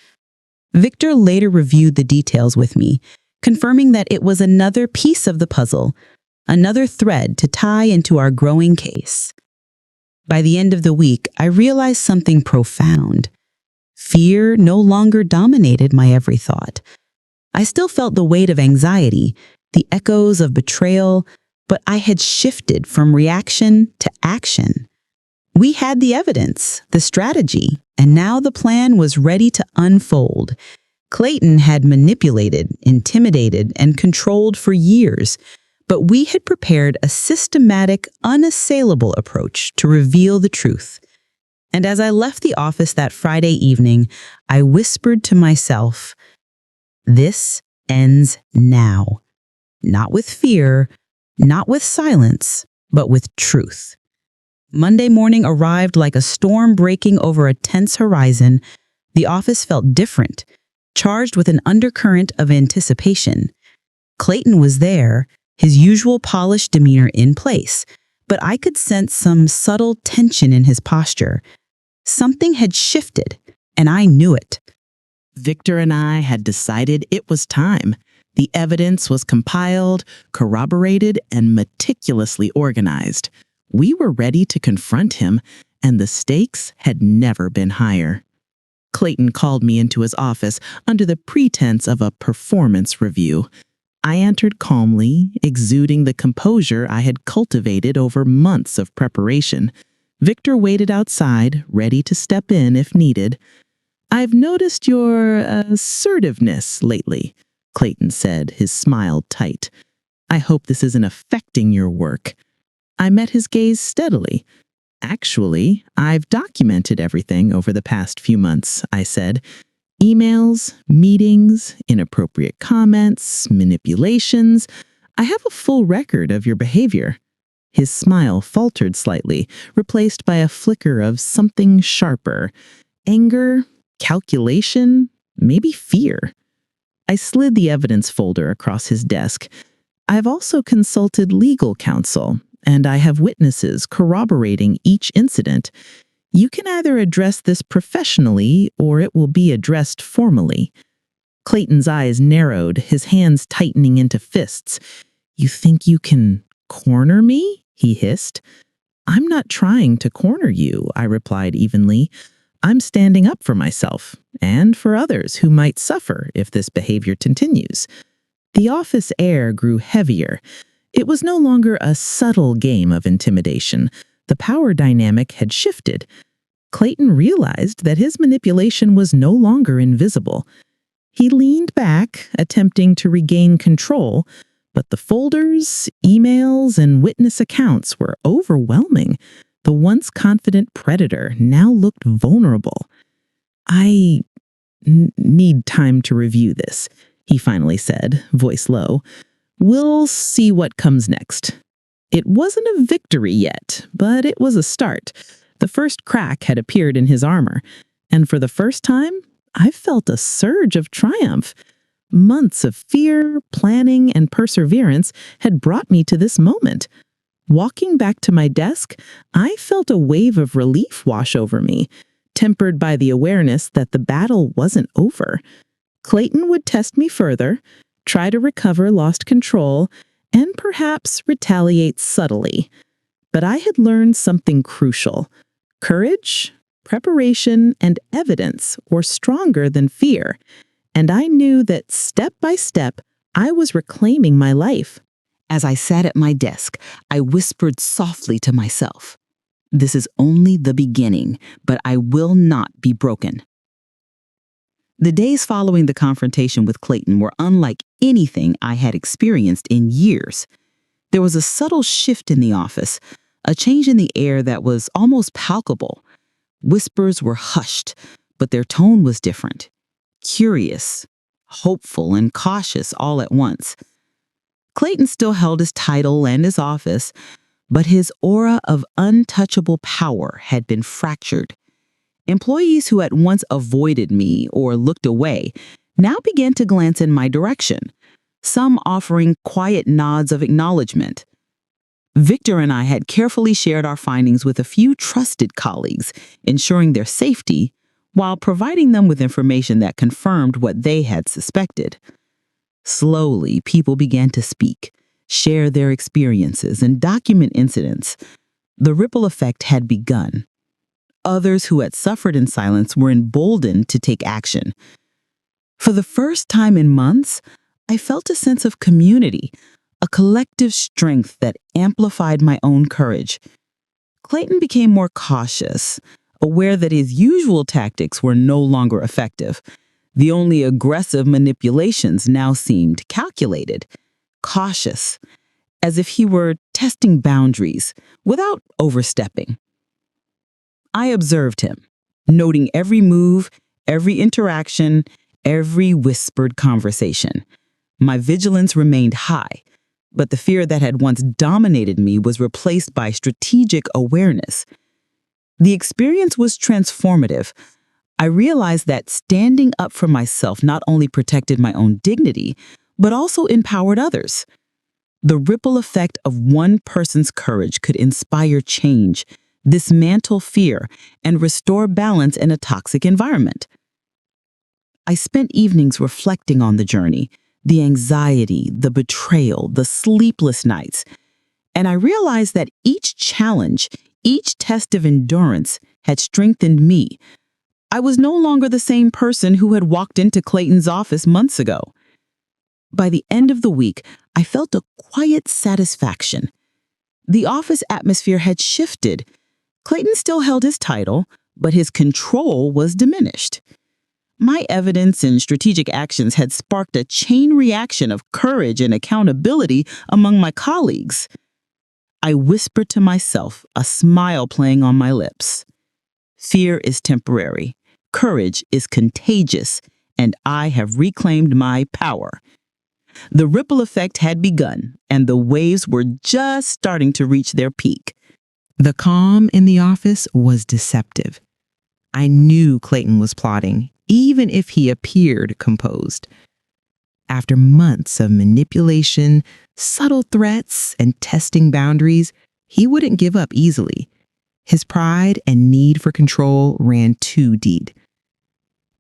Victor later reviewed the details with me, confirming that it was another piece of the puzzle, another thread to tie into our growing case. By the end of the week, I realized something profound. Fear no longer dominated my every thought. I still felt the weight of anxiety, the echoes of betrayal, but I had shifted from reaction to action. We had the evidence, the strategy, and now the plan was ready to unfold. Clayton had manipulated, intimidated, and controlled for years, but we had prepared a systematic, unassailable approach to reveal the truth. And as I left the office that Friday evening, I whispered to myself, "This ends now. Not with fear, not with silence, but with truth." Monday morning arrived like a storm breaking over a tense horizon. The office felt different, charged with an undercurrent of anticipation. Clayton was there, his usual polished demeanor in place, but I could sense some subtle tension in his posture. Something had shifted, and I knew it. Victor and I had decided it was time. The evidence was compiled, corroborated, and meticulously organized. We were ready to confront him, and the stakes had never been higher. Clayton called me into his office under the pretense of a performance review. I entered calmly, exuding the composure I had cultivated over months of preparation. Victor waited outside, ready to step in if needed. "I've noticed your assertiveness lately," Clayton said, his smile tight. "I hope this isn't affecting your work." I met his gaze steadily. "Actually, I've documented everything over the past few months," I said. "Emails, meetings, inappropriate comments, manipulations. I have a full record of your behavior." His smile faltered slightly, replaced by a flicker of something sharper. Anger, calculation, maybe fear. I slid the evidence folder across his desk. "I've also consulted legal counsel, and I have witnesses corroborating each incident. You can either address this professionally or it will be addressed formally." Clayton's eyes narrowed, his hands tightening into fists. "You think you can corner me?" he hissed. "I'm not trying to corner you," I replied evenly. "I'm standing up for myself and for others who might suffer if this behavior continues." The office air grew heavier. It was no longer a subtle game of intimidation. The power dynamic had shifted. Clayton realized that his manipulation was no longer invisible. He leaned back, attempting to regain control, but the folders, emails, and witness accounts were overwhelming. The once confident predator now looked vulnerable. "I need time to review this," he finally said, voice low. "We'll see what comes next." It wasn't a victory yet, but it was a start. The first crack had appeared in his armor, and for the first time, I felt a surge of triumph. Months of fear, planning, and perseverance had brought me to this moment. Walking back to my desk, I felt a wave of relief wash over me, tempered by the awareness that the battle wasn't over. Clayton would test me further, try to recover lost control, and perhaps retaliate subtly. But I had learned something crucial. Courage, preparation, and evidence were stronger than fear, and I knew that step by step, I was reclaiming my life. As I sat at my desk, I whispered softly to myself, "This is only the beginning, but I will not be broken." The days following the confrontation with Clayton were unlike anything I had experienced in years. There was a subtle shift in the office, a change in the air that was almost palpable. Whispers were hushed, but their tone was different. Curious, hopeful, and cautious all at once. Clayton still held his title and his office, but his aura of untouchable power had been fractured. Employees who had once avoided me or looked away now began to glance in my direction, some offering quiet nods of acknowledgement. Victor and I had carefully shared our findings with a few trusted colleagues, ensuring their safety while providing them with information that confirmed what they had suspected. Slowly, people began to speak, share their experiences, and document incidents. The ripple effect had begun. Others who had suffered in silence were emboldened to take action. For the first time in months, I felt a sense of community, a collective strength that amplified my own courage. Clayton became more cautious, aware that his usual tactics were no longer effective. The only aggressive manipulations now seemed calculated, cautious, as if he were testing boundaries without overstepping. I observed him, noting every move, every interaction, every whispered conversation. My vigilance remained high, but the fear that had once dominated me was replaced by strategic awareness. The experience was transformative. I realized that standing up for myself not only protected my own dignity, but also empowered others. The ripple effect of one person's courage could inspire change, dismantle fear, and restore balance in a toxic environment. I spent evenings reflecting on the journey, the anxiety, the betrayal, the sleepless nights, and I realized that each challenge, each test of endurance had strengthened me. I was no longer the same person who had walked into Clayton's office months ago. By the end of the week, I felt a quiet satisfaction. The office atmosphere had shifted. Clayton still held his title, but his control was diminished. My evidence and strategic actions had sparked a chain reaction of courage and accountability among my colleagues. I whispered to myself, a smile playing on my lips. Fear is temporary, courage is contagious, and I have reclaimed my power. The ripple effect had begun, and the waves were just starting to reach their peak. The calm in the office was deceptive. I knew Clayton was plotting, even if he appeared composed. After months of manipulation, subtle threats, and testing boundaries, he wouldn't give up easily. His pride and need for control ran too deep.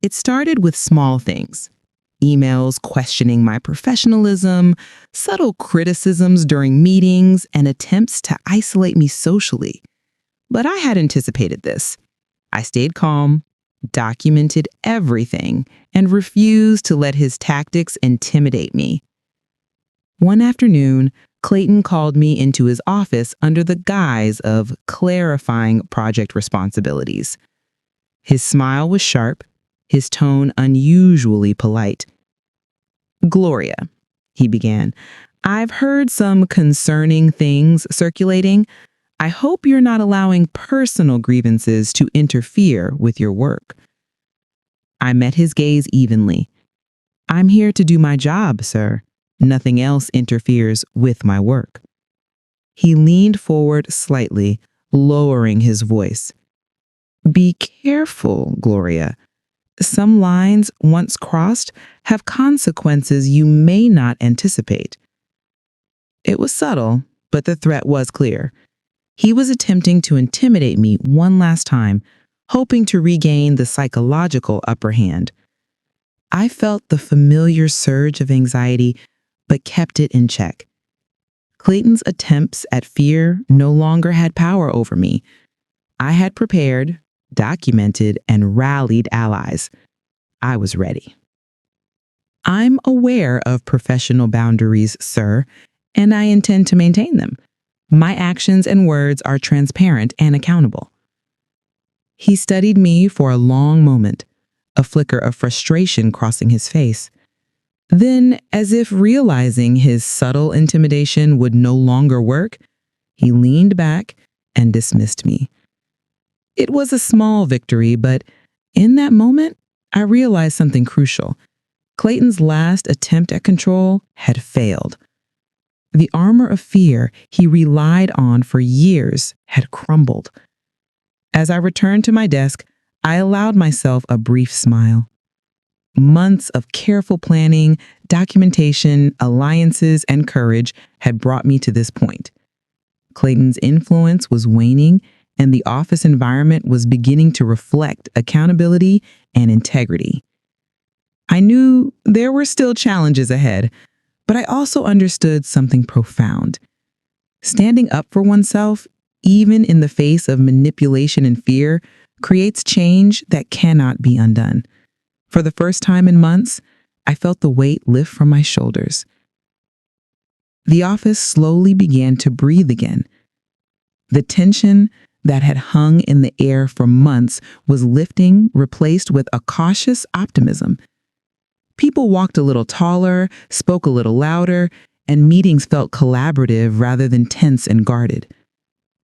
It started with small things. Emails questioning my professionalism, subtle criticisms during meetings, and attempts to isolate me socially. But I had anticipated this. I stayed calm, documented everything, and refused to let his tactics intimidate me. One afternoon, Clayton called me into his office under the guise of clarifying project responsibilities. His smile was sharp, his tone unusually polite. "Gloria," he began, "I've heard some concerning things circulating. I hope you're not allowing personal grievances to interfere with your work." I met his gaze evenly. "I'm here to do my job, sir. Nothing else interferes with my work." He leaned forward slightly, lowering his voice. "Be careful, Gloria. Some lines, once crossed, have consequences you may not anticipate." It was subtle, but the threat was clear. He was attempting to intimidate me one last time, hoping to regain the psychological upper hand. I felt the familiar surge of anxiety, but kept it in check. Clayton's attempts at fear no longer had power over me. I had prepared, documented, and rallied allies. I was ready. "I'm aware of professional boundaries, sir, and I intend to maintain them. My actions and words are transparent and accountable." He studied me for a long moment, a flicker of frustration crossing his face. Then, as if realizing his subtle intimidation would no longer work, he leaned back and dismissed me. It was a small victory, but in that moment, I realized something crucial. Clayton's last attempt at control had failed. The armor of fear he relied on for years had crumbled. As I returned to my desk, I allowed myself a brief smile. Months of careful planning, documentation, alliances, and courage had brought me to this point. Clayton's influence was waning, and the office environment was beginning to reflect accountability and integrity. I knew there were still challenges ahead, but I also understood something profound. Standing up for oneself, even in the face of manipulation and fear, creates change that cannot be undone. For the first time in months, I felt the weight lift from my shoulders. The office slowly began to breathe again. The tension that had hung in the air for months was lifting, replaced with a cautious optimism. People walked a little taller, spoke a little louder, and meetings felt collaborative rather than tense and guarded.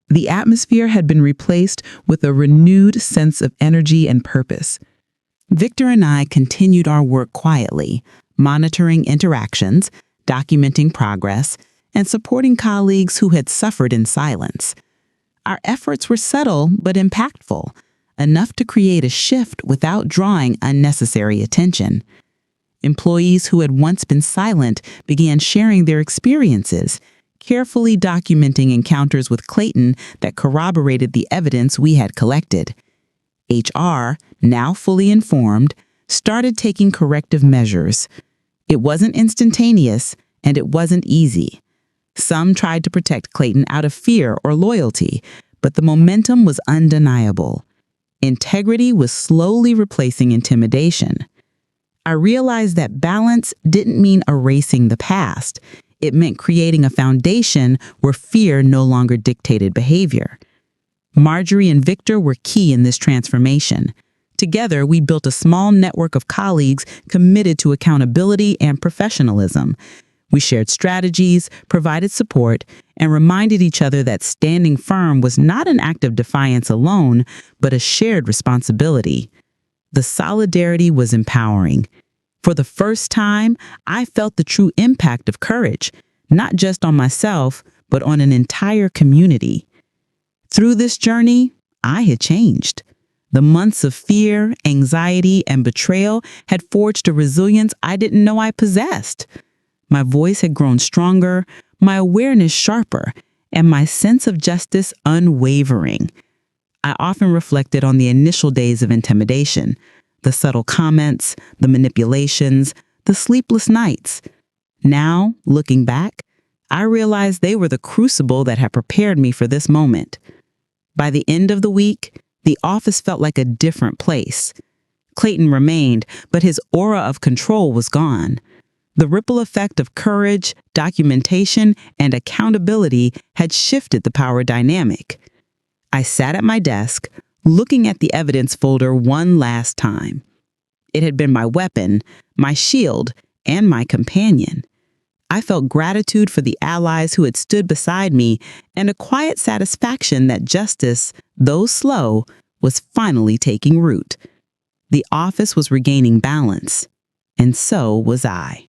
The atmosphere had been replaced with a renewed sense of energy and purpose. Victor and I continued our work quietly, monitoring interactions, documenting progress, and supporting colleagues who had suffered in silence. Our efforts were subtle but impactful, enough to create a shift without drawing unnecessary attention. Employees who had once been silent began sharing their experiences, carefully documenting encounters with Clayton that corroborated the evidence we had collected. HR, now fully informed, started taking corrective measures. It wasn't instantaneous, and it wasn't easy. Some tried to protect Clayton out of fear or loyalty, but the momentum was undeniable. Integrity was slowly replacing intimidation. I realized that balance didn't mean erasing the past. It meant creating a foundation where fear no longer dictated behavior. Marjorie and Victor were key in this transformation. Together, we built a small network of colleagues committed to accountability and professionalism. We shared strategies, provided support, and reminded each other that standing firm was not an act of defiance alone, but a shared responsibility. The solidarity was empowering. For the first time, I felt the true impact of courage, not just on myself, but on an entire community. Through this journey, I had changed. The months of fear, anxiety, and betrayal had forged a resilience I didn't know I possessed. My voice had grown stronger, my awareness sharper, and my sense of justice unwavering. I often reflected on the initial days of intimidation, the subtle comments, the manipulations, the sleepless nights. Now, looking back, I realized they were the crucible that had prepared me for this moment. By the end of the week, the office felt like a different place. Clayton remained, but his aura of control was gone. The ripple effect of courage, documentation, and accountability had shifted the power dynamic. I sat at my desk, looking at the evidence folder one last time. It had been my weapon, my shield, and my companion. I felt gratitude for the allies who had stood beside me and a quiet satisfaction that justice, though slow, was finally taking root. The office was regaining balance, and so was I.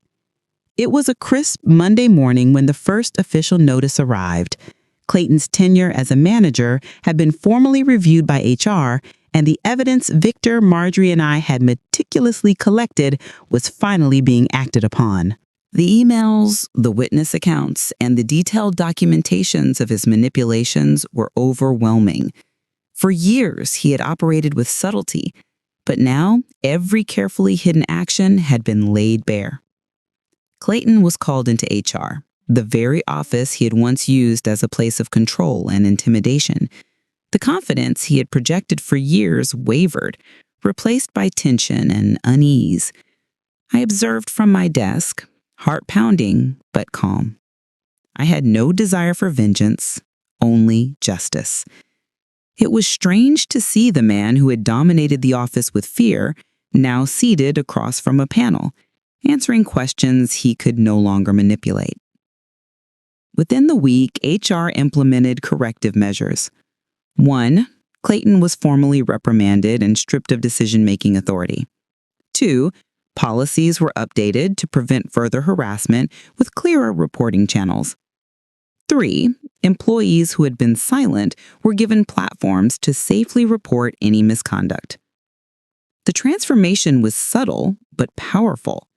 It was a crisp Monday morning when the first official notice arrived. Clayton's tenure as a manager had been formally reviewed by HR, and the evidence Victor, Marjorie, and I had meticulously collected was finally being acted upon. The emails, the witness accounts, and the detailed documentations of his manipulations were overwhelming. For years, he had operated with subtlety, but now every carefully hidden action had been laid bare. Clayton was called into HR, the very office he had once used as a place of control and intimidation. The confidence he had projected for years wavered, replaced by tension and unease. I observed from my desk, heart pounding but calm. I had no desire for vengeance, only justice. It was strange to see the man who had dominated the office with fear now seated across from a panel, answering questions he could no longer manipulate. Within the week, HR implemented corrective measures. 1. Clayton was formally reprimanded and stripped of decision-making authority. 2. Policies were updated to prevent further harassment with clearer reporting channels. 3. Employees who had been silent were given platforms to safely report any misconduct. The transformation was subtle but powerful.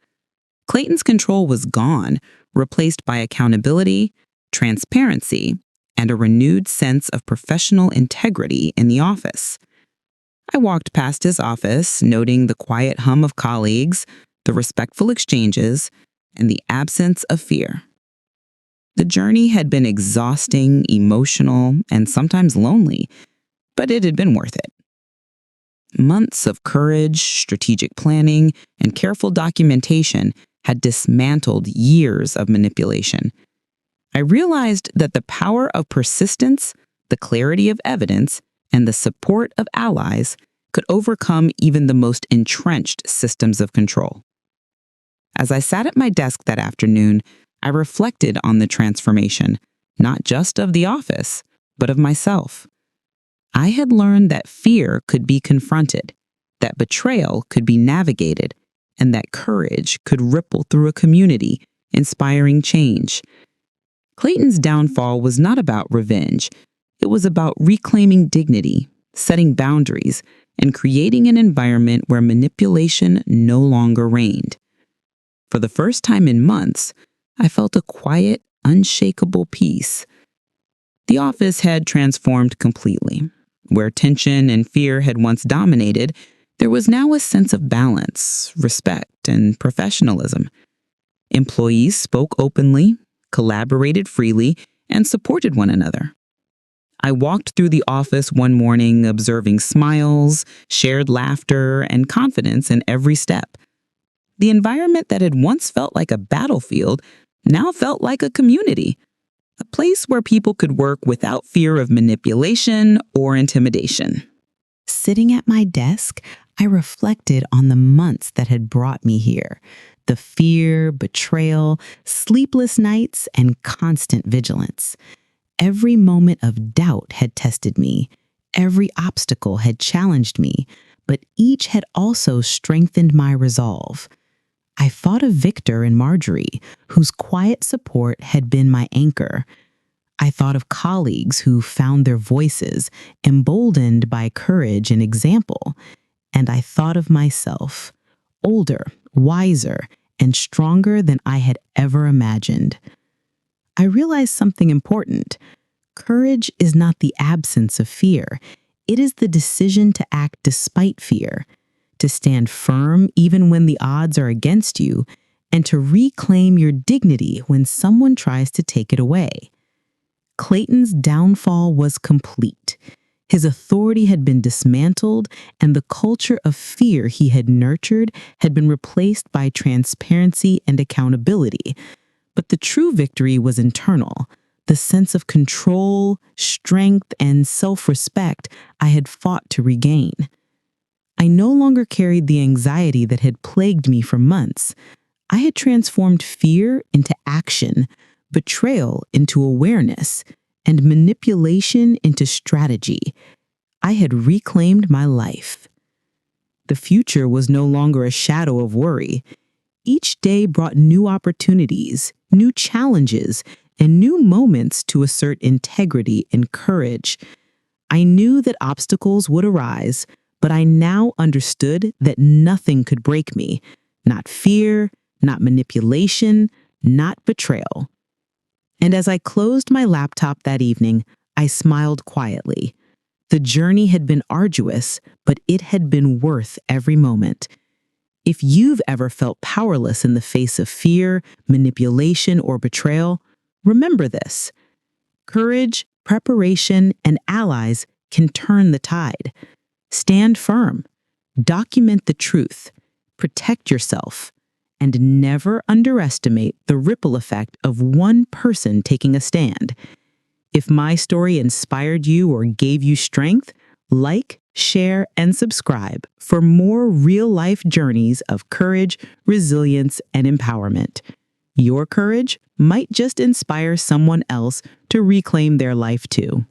Clayton's control was gone, replaced by accountability, transparency, and a renewed sense of professional integrity in the office. I walked past his office, noting the quiet hum of colleagues, the respectful exchanges, and the absence of fear. The journey had been exhausting, emotional, and sometimes lonely, but it had been worth it. Months of courage, strategic planning, and careful documentation had dismantled years of manipulation. I realized that the power of persistence, the clarity of evidence, and the support of allies could overcome even the most entrenched systems of control. As I sat at my desk that afternoon, I reflected on the transformation, not just of the office, but of myself. I had learned that fear could be confronted, that betrayal could be navigated, and that courage could ripple through a community, inspiring change. Clayton's downfall was not about revenge. It was about reclaiming dignity, setting boundaries, and creating an environment where manipulation no longer reigned. For the first time in months, I felt a quiet, unshakable peace. The office had transformed completely. Where tension and fear had once dominated, There was now a sense of balance, respect, and professionalism. Employees spoke openly, collaborated freely, and supported one another. I walked through the office one morning observing smiles, shared laughter, and confidence in every step. The environment that had once felt like a battlefield now felt like a community, a place where people could work without fear of manipulation or intimidation. Sitting at my desk, I reflected on the months that had brought me here. The fear, betrayal, sleepless nights, and constant vigilance. Every moment of doubt had tested me. Every obstacle had challenged me, but each had also strengthened my resolve. I fought a Victor and Marjorie, whose quiet support had been my anchor. I thought of colleagues who found their voices, emboldened by courage and example. And I thought of myself, older, wiser, and stronger than I had ever imagined. I realized something important. Courage is not the absence of fear. It is the decision to act despite fear, to stand firm even when the odds are against you, and to reclaim your dignity when someone tries to take it away. Clayton's downfall was complete. His authority had been dismantled, and the culture of fear he had nurtured had been replaced by transparency and accountability. But the true victory was internal. The sense of control, strength, and self-respect I had fought to regain. I no longer carried the anxiety that had plagued me for months. I had transformed fear into action, betrayal into awareness, and manipulation into strategy. I had reclaimed my life. The future was no longer a shadow of worry. Each day brought new opportunities, new challenges, and new moments to assert integrity and courage. I knew that obstacles would arise, but I now understood that nothing could break me. Not fear, not manipulation, not betrayal. And as I closed my laptop that evening, I smiled quietly. The journey had been arduous, but it had been worth every moment. If you've ever felt powerless in the face of fear, manipulation, or betrayal, remember this. Courage, preparation, and allies can turn the tide. Stand firm, document the truth, protect yourself, and never underestimate the ripple effect of one person taking a stand. If my story inspired you or gave you strength, like, share, and subscribe for more real-life journeys of courage, resilience, and empowerment. Your courage might just inspire someone else to reclaim their life too.